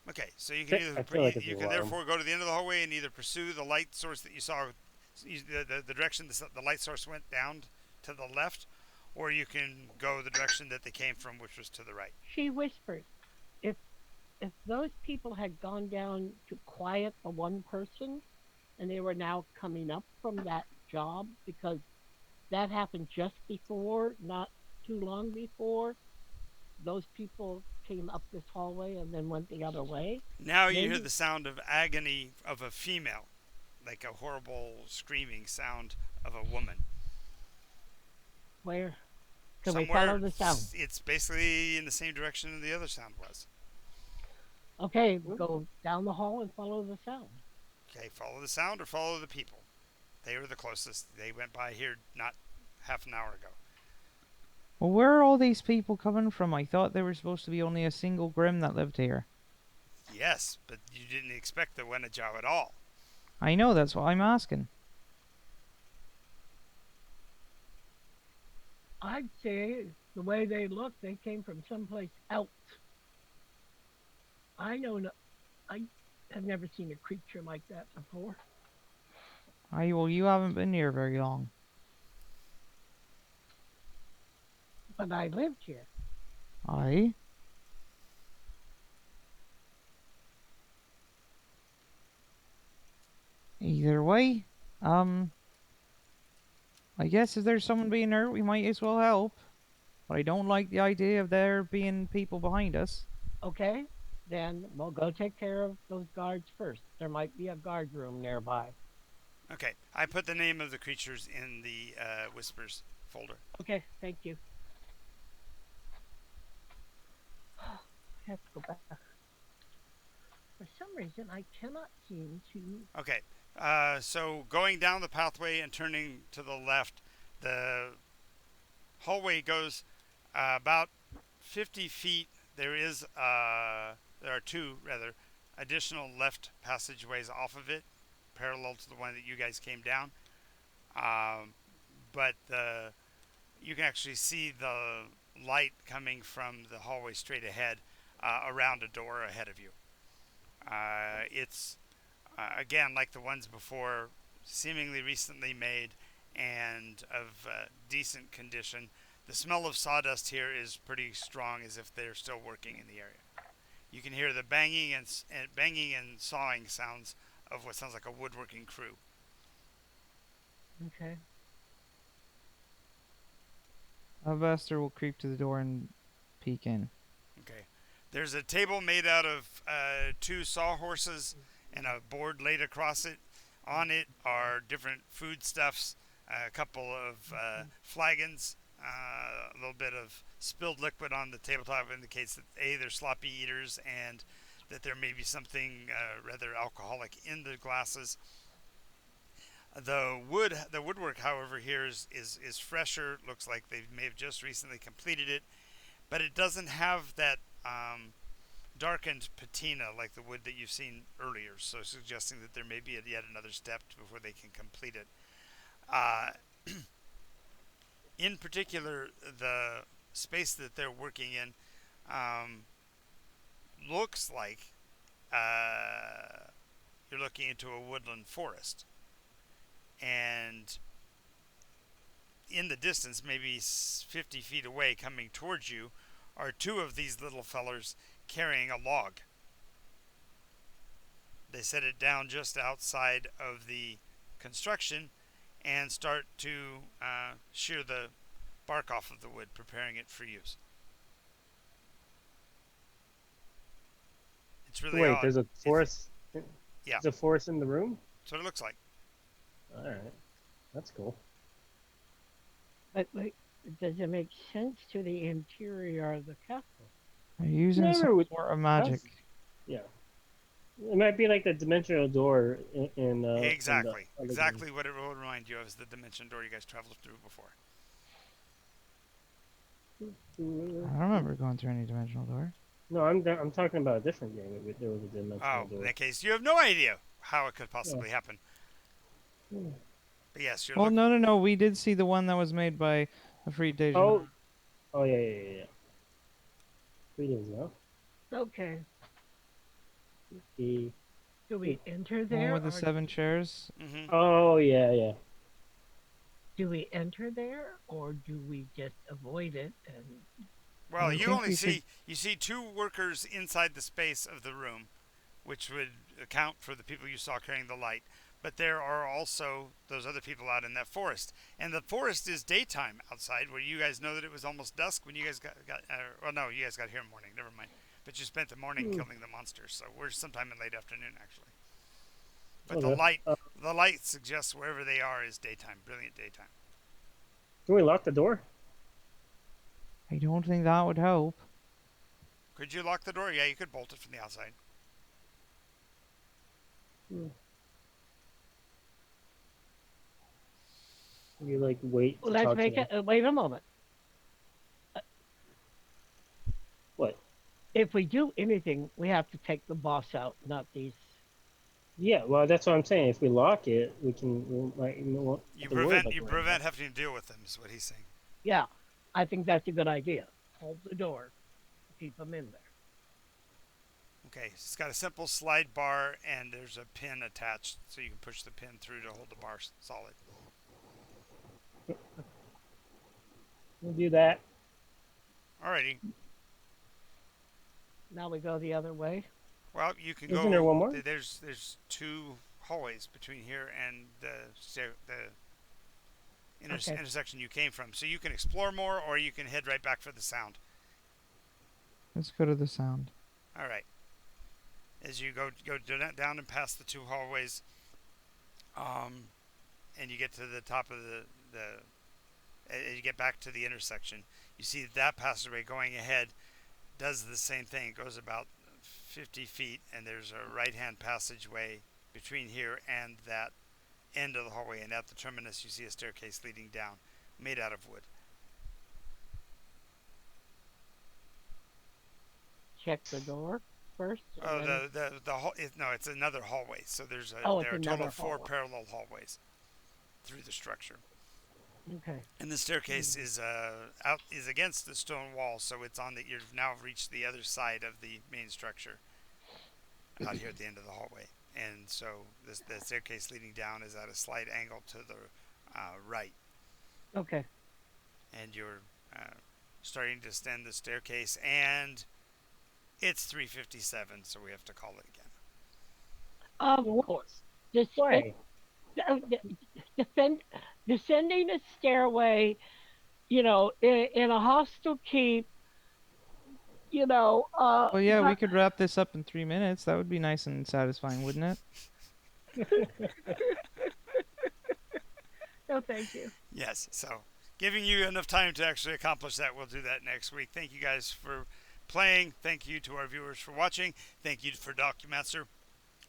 Okay, so you can I feel like it's you an can alarm. therefore go to the end of the hallway and either pursue the light source that you saw, the direction the light source went down to the left, or you can go the direction that they came from, which was to the right. She whispered, if if those people had gone down to quiet the one person and they were now coming up from that job because that happened just before, not too long before, those people came up this hallway and then went the other way. Now you hear Maybe- the sound of agony of a female, like a horrible screaming sound of a woman. Where? Can we Somewhere, follow the sound? It's basically in the same direction the other sound was. Okay, go down the hall and follow the sound. Okay, follow the sound or follow the people. They were the closest. They went by here not half an hour ago. Well, where are all these people coming from? I thought there was supposed to be only a single Grim that lived here. Yes, but you didn't expect the Wenajao at all. I know, that's why I'm asking. I'd say the way they look, they came from someplace else. I know. I have never seen a creature like that before. Well, you haven't been here very long. But I lived here. Aye? Either way, I guess if there's someone being hurt, we might as well help. But I don't like the idea of there being people behind us. Okay, then we'll go take care of those guards first. There might be a guard room nearby. Okay, I put the name of the creatures in the Whispers folder. Okay, thank you. I have to go back. For some reason, I cannot seem to. Okay, so going down the pathway and turning to the left, the hallway goes about 50 feet. There are two rather additional left passageways off of it, parallel to the one that you guys came down. But you can actually see light coming from the hallway straight ahead, around a door ahead of you. It's again like the ones before, seemingly recently made and of decent condition. The smell of sawdust here is pretty strong, as if they're still working in the area. You can hear the banging and sawing sounds of what sounds like a woodworking crew. Okay. Alvaster will creep to the door and peek in. Okay. There's a table made out of two sawhorses and a board laid across it. On it are different foodstuffs, a couple of flagons, a little bit of spilled liquid on the tabletop indicates that A, they're sloppy eaters, and that there may be something rather alcoholic in the glasses. The woodwork, however, here is fresher. Looks like they may have just recently completed it, but it doesn't have that darkened patina like the wood that you've seen earlier. So suggesting that there may be yet another step before they can complete it. In particular, the space that they're working in looks like you're looking into a woodland forest. And in the distance, maybe 50 feet away, coming towards you, are two of these little fellers carrying a log. They set it down just outside of the construction and start to shear the bark off of the wood, preparing it for use. It's really Wait, odd. there's a forest. Yeah. There's a forest in the room. That's what it looks like. All right, that's cool. But does it make sense to the interior of the castle? Are you using Never some would- sort of magic? Yeah, it might be like the dimensional door in Exactly. in the Exactly what it will remind you of is the dimension door you guys traveled through before. I don't remember going through any dimensional door. No, I'm talking about a different game. There was a dimensional Oh, door. in that case, you have no idea how it could possibly happen. Hmm. But yes, you're Well, no. We did see the one that was made by a free Deja. Oh yeah. 3 days ago. Okay. The- Do we enter The one there? with the or 7 chairs. Mm-hmm. Oh yeah. do we enter there, or do we just avoid it? And Well, I you think only we see two workers inside the space of the room, which would account for the people you saw carrying the light. But there are also those other people out in that forest, and the forest is daytime outside, where you guys know that it was almost dusk when you guys got. Well, no, you guys got here in the morning. Never mind. But you spent the morning killing the monsters, so we're sometime in late afternoon actually. But Okay. the light suggests wherever they are is daytime, brilliant daytime. Can we lock the door? I don't think that would help. Could you lock the door? Yeah, you could bolt it from the outside. You like wait. to let's talk make to it. them? Wait a moment. What? If we do anything, we have to take the boss out, not these. Yeah, well, that's what I'm saying. If we lock it, we can. We might, you won't You have to worry about you the prevent having to deal with them, is what he's saying. Yeah, I think that's a good idea. Hold the door. Keep them in there. Okay, it's got a simple slide bar, and there's a pin attached, so you can push the pin through to hold the bar solid. We'll do that. Alrighty. Now we go the other way. Well, you can Isn't go. there one more? There's two hallways between here and Okay. intersection you came from, so you can explore more, or you can head right back for the sound. Let's go to the sound. All right. As you go down and past the two hallways, and you get to the top of as you get back to the intersection, you see that passageway going ahead does the same thing. It goes about 50 feet, and there's a right-hand passageway between here and that end of the hallway, and at the terminus you see a staircase leading down, made out of wood. Check the door first. Oh, and then- no, it's another hallway. So there's Oh, there it's are a total another of 4 hallway. parallel hallways through the structure. Okay. And the staircase is out is against the stone wall, so it's on that you've now reached the other side of the main structure out here at the end of the hallway. And so the staircase leading down is at a slight angle to the right, Okay. and you're uh, starting to ascend the staircase, and it's 3:57, so we have to call it again. Of Wh- course. This it Why? uh, defend descending a stairway, in a hostile keep, Well, yeah, we not could wrap this up in 3 minutes. That would be nice and satisfying, wouldn't it? no thank you. Yes, so giving you enough time to actually accomplish that, we'll do that next week. Thank you guys for playing. Thank you to our viewers for watching. Thank you for Documaster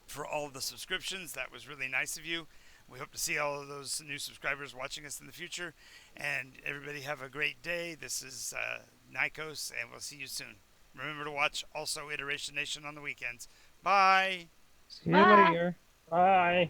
for all of the subscriptions. That was really nice of you. We hope to see all of those new subscribers watching us in the future. And everybody have a great day. This is Nycos, and we'll see you soon. Remember to watch also Iteration Nation on the weekends. Bye. See you Bye. later. Bye.